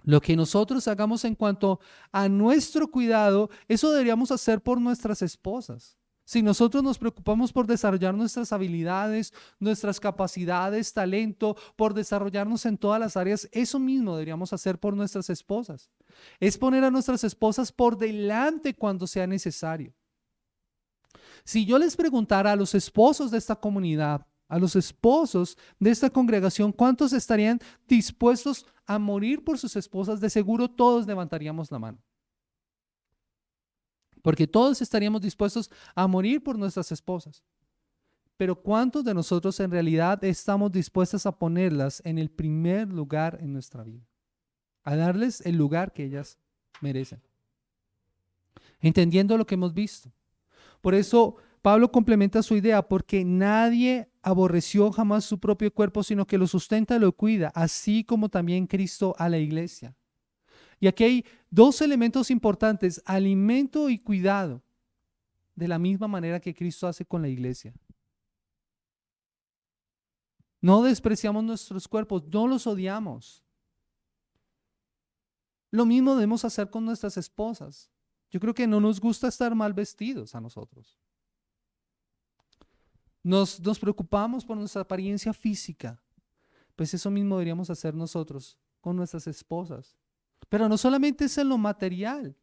Lo que nosotros hagamos en cuanto a nuestro cuidado, eso deberíamos hacer por nuestras esposas. Si nosotros nos preocupamos por desarrollar nuestras habilidades, nuestras capacidades, talento, por desarrollarnos en todas las áreas, eso mismo deberíamos hacer por nuestras esposas. Es poner a nuestras esposas por delante cuando sea necesario. Si yo les preguntara a los esposos de esta comunidad, a los esposos de esta congregación, ¿cuántos estarían dispuestos a morir por sus esposas? De seguro todos levantaríamos la mano. porque todos estaríamos dispuestos a morir por nuestras esposas. Pero ¿cuántos de nosotros en realidad estamos dispuestos a ponerlas en el primer lugar en nuestra vida? A darles el lugar que ellas merecen. Entendiendo lo que hemos visto. Por eso Pablo complementa su idea, porque nadie aborreció jamás su propio cuerpo, sino que lo sustenta y lo cuida, así como también Cristo a la iglesia. Y aquí hay dos elementos importantes, alimento y cuidado, de la misma manera que Cristo hace con la iglesia. No despreciamos nuestros cuerpos, no los odiamos. Lo mismo debemos hacer con nuestras esposas. Yo creo que no nos gusta estar mal vestidos a nosotros. Nos preocupamos por nuestra apariencia física. Pues eso mismo deberíamos hacer nosotros con nuestras esposas. Pero no solamente es en lo material,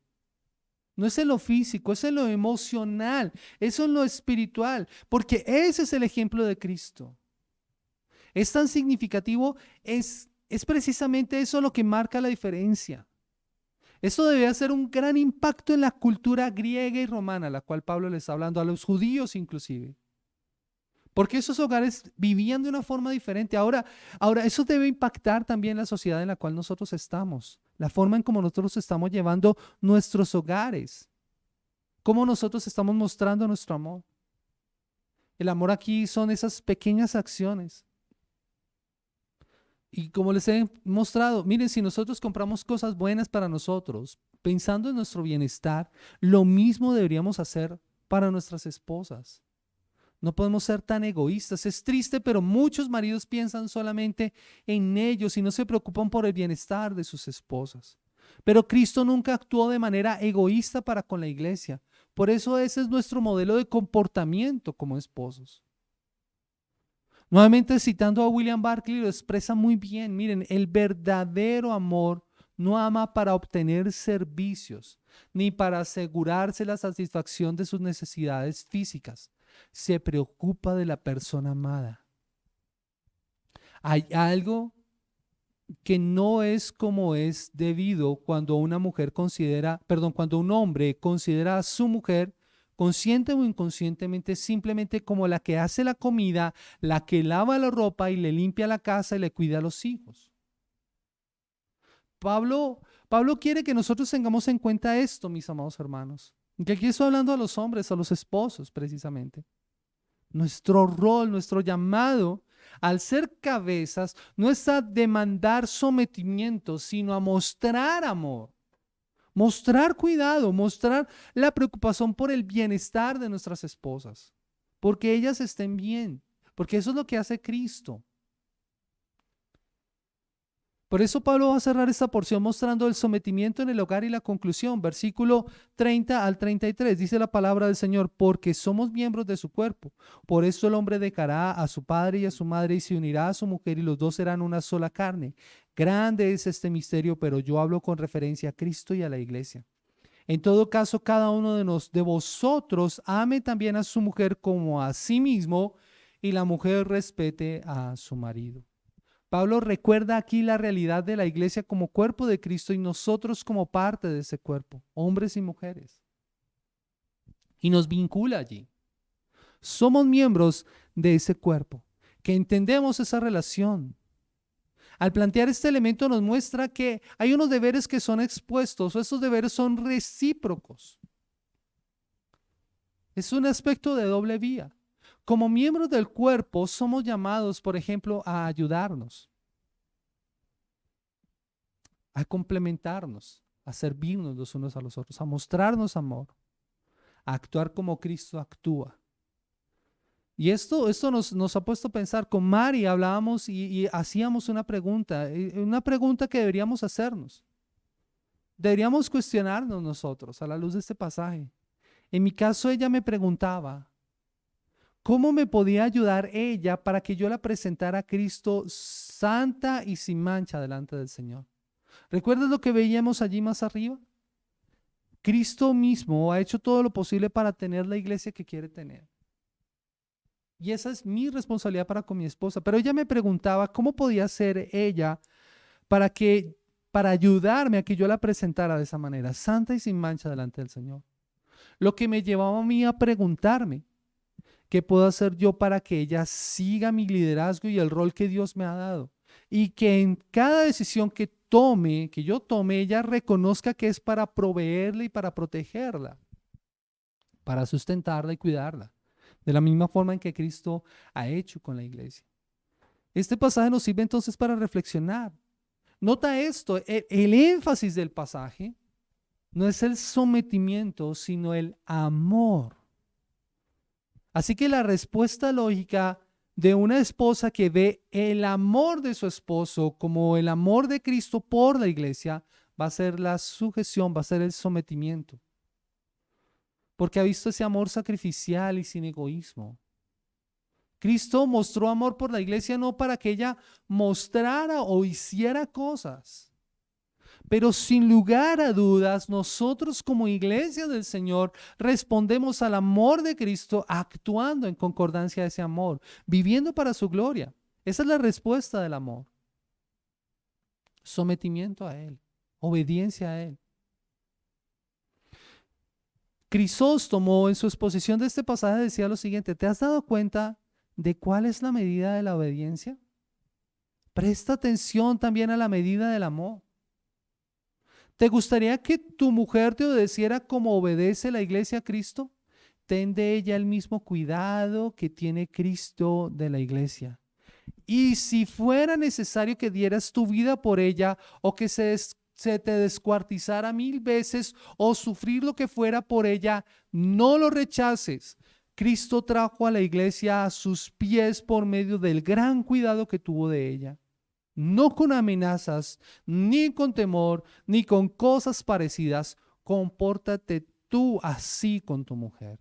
no es en lo físico, es en lo emocional, eso en lo espiritual, porque ese es el ejemplo de Cristo. Es tan significativo, es precisamente eso lo que marca la diferencia. Esto debe hacer un gran impacto en la cultura griega y romana, la cual Pablo le está hablando, a los judíos inclusive. Porque esos hogares vivían de una forma diferente. Ahora eso debe impactar también la sociedad en la cual nosotros estamos. La forma en cómo nosotros estamos llevando nuestros hogares. Cómo nosotros estamos mostrando nuestro amor. El amor aquí son esas pequeñas acciones. Y como les he mostrado, miren, si nosotros compramos cosas buenas para nosotros, pensando en nuestro bienestar, lo mismo deberíamos hacer para nuestras esposas. No podemos ser tan egoístas. Es triste, pero muchos maridos piensan solamente en ellos y no se preocupan por el bienestar de sus esposas. Pero Cristo nunca actuó de manera egoísta para con la iglesia. Por eso ese es nuestro modelo de comportamiento como esposos. Nuevamente citando a William Barclay, lo expresa muy bien. Miren, el verdadero amor no ama para obtener servicios, ni para asegurarse la satisfacción de sus necesidades físicas. Se preocupa de la persona amada. Hay algo que no es como es debido cuando cuando un hombre considera a su mujer, consciente o inconscientemente, simplemente como la que hace la comida, la que lava la ropa y le limpia la casa y le cuida a los hijos. Pablo quiere que nosotros tengamos en cuenta esto, mis amados hermanos. Que aquí estoy hablando a los hombres, a los esposos precisamente. Nuestro rol, nuestro llamado al ser cabezas no es a demandar sometimiento, sino a mostrar amor, mostrar cuidado, mostrar la preocupación por el bienestar de nuestras esposas, porque ellas estén bien, porque eso es lo que hace Cristo. Por eso Pablo va a cerrar esta porción mostrando el sometimiento en el hogar y la conclusión. Versículo 30 al 33, dice la palabra del Señor, porque somos miembros de su cuerpo. Por eso el hombre dejará a su padre y a su madre y se unirá a su mujer y los dos serán una sola carne. Grande es este misterio, pero yo hablo con referencia a Cristo y a la iglesia. En todo caso, cada uno de vosotros ame también a su mujer como a sí mismo y la mujer respete a su marido. Pablo recuerda aquí la realidad de la iglesia como cuerpo de Cristo y nosotros como parte de ese cuerpo, hombres y mujeres. Y nos vincula allí. Somos miembros de ese cuerpo, que entendemos esa relación. Al plantear este elemento nos muestra que hay unos deberes que son expuestos o esos deberes son recíprocos. Es un aspecto de doble vía. Como miembros del cuerpo somos llamados, por ejemplo, a ayudarnos, a complementarnos, a servirnos los unos a los otros, a mostrarnos amor, a actuar como Cristo actúa. Y esto nos ha puesto a pensar. Con Mari hablábamos y hacíamos una pregunta que deberíamos hacernos. Deberíamos cuestionarnos nosotros a la luz de este pasaje. En mi caso, ella me preguntaba, ¿cómo me podía ayudar ella para que yo la presentara a Cristo santa y sin mancha delante del Señor? ¿Recuerdas lo que veíamos allí más arriba? Cristo mismo ha hecho todo lo posible para tener la iglesia que quiere tener. Y esa es mi responsabilidad para con mi esposa. Pero ella me preguntaba cómo podía ser ella para ayudarme a que yo la presentara de esa manera, santa y sin mancha delante del Señor. Lo que me llevaba a mí a preguntarme, ¿qué puedo hacer yo para que ella siga mi liderazgo y el rol que Dios me ha dado? Y que en cada decisión que tome, que yo tome, ella reconozca que es para proveerla y para protegerla, para sustentarla y cuidarla, de la misma forma en que Cristo ha hecho con la iglesia. Este pasaje nos sirve entonces para reflexionar. Nota esto, el énfasis del pasaje no es el sometimiento, sino el amor. Así que la respuesta lógica de una esposa que ve el amor de su esposo como el amor de Cristo por la iglesia va a ser la sujeción, va a ser el sometimiento. Porque ha visto ese amor sacrificial y sin egoísmo. Cristo mostró amor por la iglesia no para que ella mostrara o hiciera cosas, pero sin lugar a dudas, nosotros como iglesia del Señor respondemos al amor de Cristo actuando en concordancia a ese amor, viviendo para su gloria. Esa es la respuesta del amor. Sometimiento a Él, obediencia a Él. Crisóstomo en su exposición de este pasaje decía lo siguiente: ¿te has dado cuenta de cuál es la medida de la obediencia? Presta atención también a la medida del amor. ¿Te gustaría que tu mujer te obedeciera como obedece la iglesia a Cristo? Ten de ella el mismo cuidado que tiene Cristo de la iglesia. Y si fuera necesario que dieras tu vida por ella o que se te descuartizara 1000 veces o sufrir lo que fuera por ella, no lo rechaces. Cristo trajo a la iglesia a sus pies por medio del gran cuidado que tuvo de ella. No con amenazas, ni con temor, ni con cosas parecidas. Compórtate tú así con tu mujer.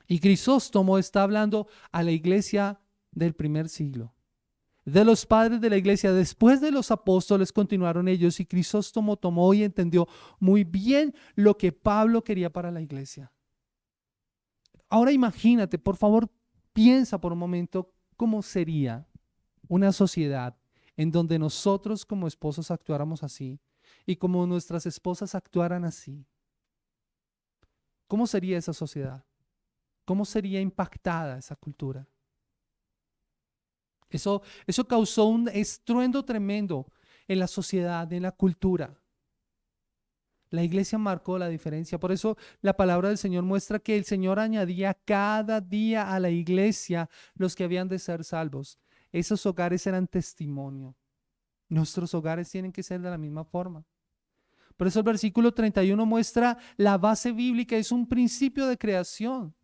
Y Crisóstomo está hablando a la iglesia del primer siglo. De los padres de la iglesia, después de los apóstoles, continuaron ellos, y Crisóstomo tomó y entendió muy bien lo que Pablo quería para la iglesia. Ahora imagínate, por favor, piensa por un momento cómo sería una sociedad en donde nosotros como esposos actuáramos así y como nuestras esposas actuaran así. ¿Cómo sería esa sociedad? ¿Cómo sería impactada esa cultura? Eso causó un estruendo tremendo en la sociedad, en la cultura. La iglesia marcó la diferencia. Por eso la palabra del Señor muestra que el Señor añadía cada día a la iglesia los que habían de ser salvos. Esos hogares eran testimonio. Nuestros hogares tienen que ser de la misma forma. Por eso el versículo 31 muestra la base bíblica, es un principio de creación.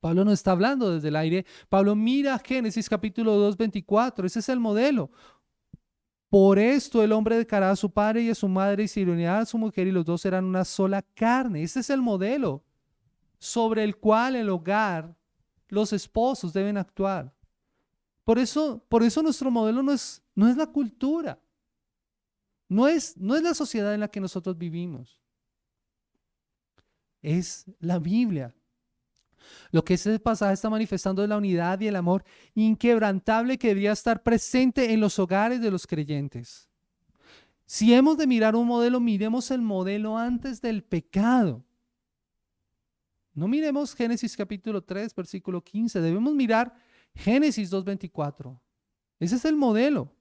Pablo no está hablando desde el aire. Pablo mira Génesis capítulo 2, 24. Ese es el modelo. Por esto el hombre dejará a su padre y a su madre y se unirá a su mujer y los dos serán una sola carne. Ese es el modelo sobre el cual el hogar, los esposos deben actuar. Por eso nuestro modelo no es la cultura. No es la sociedad en la que nosotros vivimos. Es la Biblia. Lo que ese pasaje está manifestando es la unidad y el amor inquebrantable que debería estar presente en los hogares de los creyentes. Si hemos de mirar un modelo, miremos el modelo antes del pecado. No miremos Génesis capítulo 3, versículo 15. Debemos mirar Génesis 2:24. Ese es el modelo.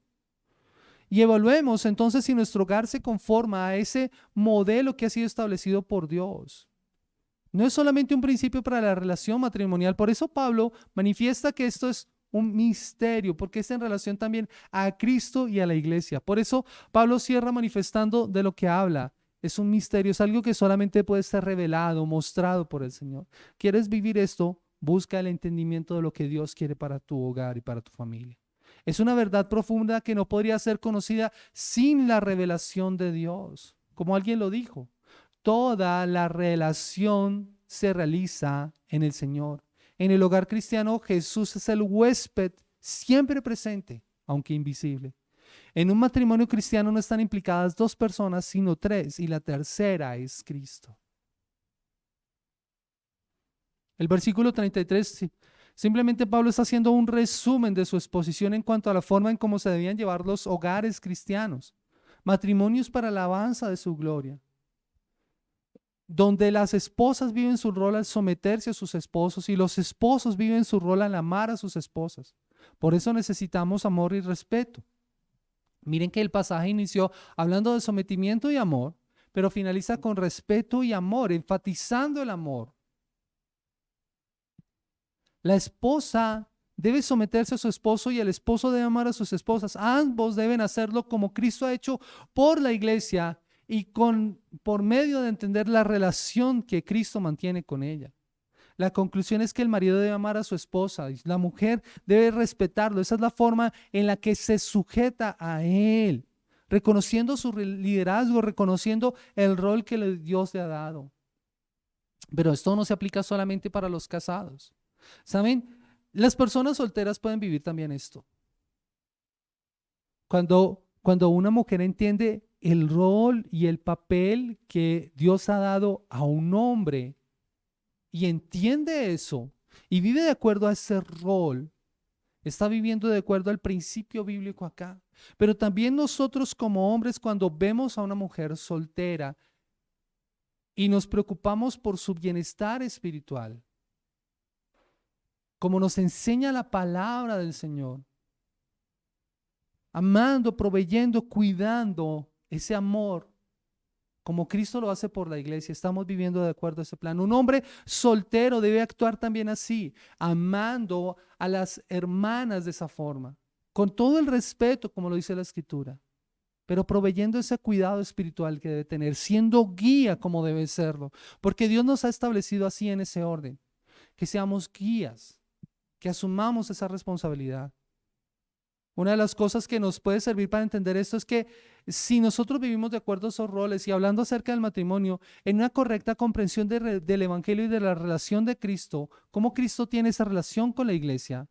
Y evaluemos entonces si nuestro hogar se conforma a ese modelo que ha sido establecido por Dios. No es solamente un principio para la relación matrimonial. Por eso Pablo manifiesta que esto es un misterio, porque es en relación también a Cristo y a la iglesia. Por eso Pablo cierra manifestando de lo que habla. Es un misterio, es algo que solamente puede ser revelado, mostrado por el Señor. ¿Quieres vivir esto? Busca el entendimiento de lo que Dios quiere para tu hogar y para tu familia. Es una verdad profunda que no podría ser conocida sin la revelación de Dios. Como alguien lo dijo, toda la relación se realiza en el Señor. En el hogar cristiano, Jesús es el huésped siempre presente, aunque invisible. En un matrimonio cristiano no están implicadas 2 personas, sino 3, y la tercera es Cristo. El versículo 33, simplemente Pablo está haciendo un resumen de su exposición en cuanto a la forma en cómo se debían llevar los hogares cristianos, matrimonios para la alabanza de su gloria. donde las esposas viven su rol al someterse a sus esposos y los esposos viven su rol al amar a sus esposas. Por eso necesitamos amor y respeto. Miren que el pasaje inició hablando de sometimiento y amor, pero finaliza con respeto y amor, enfatizando el amor. La esposa debe someterse a su esposo y el esposo debe amar a sus esposas. Ambos deben hacerlo como Cristo ha hecho por la iglesia y por medio de entender la relación que Cristo mantiene con ella. La conclusión es que el marido debe amar a su esposa y la mujer debe respetarlo. Esa es la forma en la que se sujeta a él, reconociendo su liderazgo, reconociendo el rol que Dios le ha dado. Pero esto no se aplica solamente para los casados. ¿Saben? Las personas solteras pueden vivir también esto. Cuando una mujer entiende el rol y el papel que Dios ha dado a un hombre y entiende eso y vive de acuerdo a ese rol, está viviendo de acuerdo al principio bíblico acá. Pero también nosotros como hombres, cuando vemos a una mujer soltera y nos preocupamos por su bienestar espiritual, como nos enseña la palabra del Señor, amando, proveyendo, cuidando ese amor, como Cristo lo hace por la iglesia, estamos viviendo de acuerdo a ese plan. Un hombre soltero debe actuar también así, amando a las hermanas de esa forma, con todo el respeto, como lo dice la Escritura, pero proveyendo ese cuidado espiritual que debe tener, siendo guía como debe serlo, porque Dios nos ha establecido así en ese orden, que seamos guías, que asumamos esa responsabilidad. Una de las cosas que nos puede servir para entender esto es que si nosotros vivimos de acuerdo a esos roles y hablando acerca del matrimonio, en una correcta comprensión del Evangelio y de la relación de Cristo, cómo Cristo tiene esa relación con la iglesia,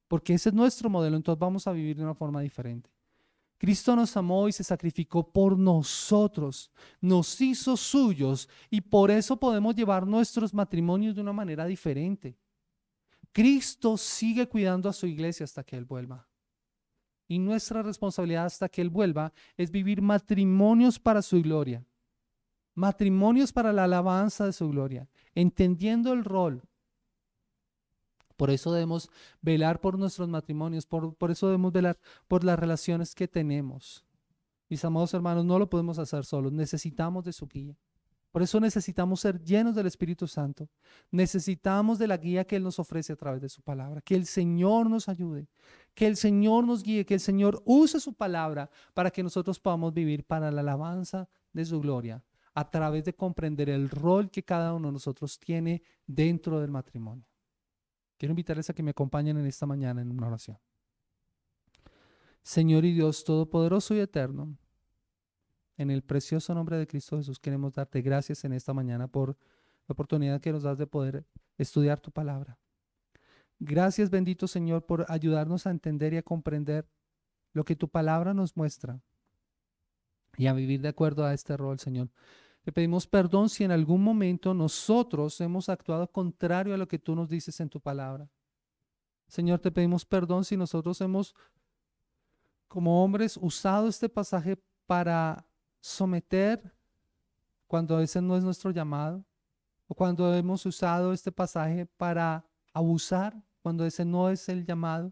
porque ese es nuestro modelo, entonces vamos a vivir de una forma diferente. Cristo nos amó y se sacrificó por nosotros, nos hizo suyos y por eso podemos llevar nuestros matrimonios de una manera diferente. Cristo sigue cuidando a su iglesia hasta que Él vuelva. Y nuestra responsabilidad hasta que Él vuelva es vivir matrimonios para su gloria, matrimonios para la alabanza de su gloria, entendiendo el rol. Por eso debemos velar por nuestros matrimonios, por eso debemos velar por las relaciones que tenemos. Mis amados hermanos, no lo podemos hacer solos, necesitamos de su guía. Por eso necesitamos ser llenos del Espíritu Santo. Necesitamos de la guía que Él nos ofrece a través de su palabra. Que el Señor nos ayude, que el Señor nos guíe, que el Señor use su palabra para que nosotros podamos vivir para la alabanza de su gloria, a través de comprender el rol que cada uno de nosotros tiene dentro del matrimonio. Quiero invitarles a que me acompañen en esta mañana en una oración. Señor y Dios Todopoderoso y Eterno, en el precioso nombre de Cristo Jesús queremos darte gracias en esta mañana por la oportunidad que nos das de poder estudiar tu palabra. Gracias, bendito Señor, por ayudarnos a entender y a comprender lo que tu palabra nos muestra y a vivir de acuerdo a este rol, Señor. Te pedimos perdón si en algún momento nosotros hemos actuado contrario a lo que tú nos dices en tu palabra. Señor, te pedimos perdón si nosotros hemos, como hombres, usado este pasaje para someter cuando ese no es nuestro llamado, o cuando hemos usado este pasaje para abusar cuando ese no es el llamado.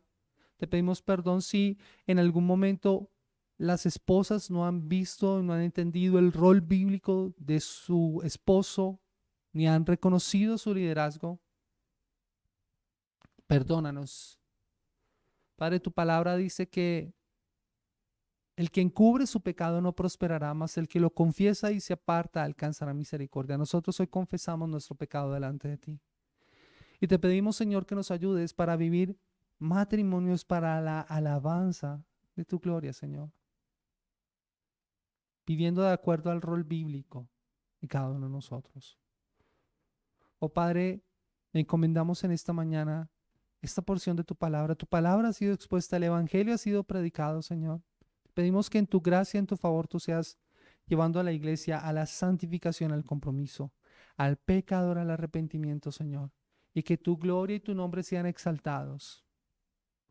Te pedimos perdón si en algún momento las esposas no han visto, no han entendido el rol bíblico de su esposo, ni han reconocido su liderazgo. Perdónanos. Padre, tu palabra dice que el que encubre su pecado no prosperará, mas el que lo confiesa y se aparta alcanzará misericordia. Nosotros hoy confesamos nuestro pecado delante de ti. Y te pedimos, Señor, que nos ayudes para vivir matrimonios para la alabanza de tu gloria, Señor. Viviendo de acuerdo al rol bíblico de cada uno de nosotros. Oh Padre, encomendamos en esta mañana esta porción de tu palabra. Tu palabra ha sido expuesta, el Evangelio ha sido predicado, Señor. Pedimos que en tu gracia, en tu favor, tú seas llevando a la iglesia a la santificación, al compromiso, al pecador, al arrepentimiento, Señor. Y que tu gloria y tu nombre sean exaltados.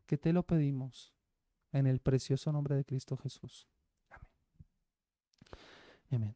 Que te lo pedimos en el precioso nombre de Cristo Jesús. Amén. Amén.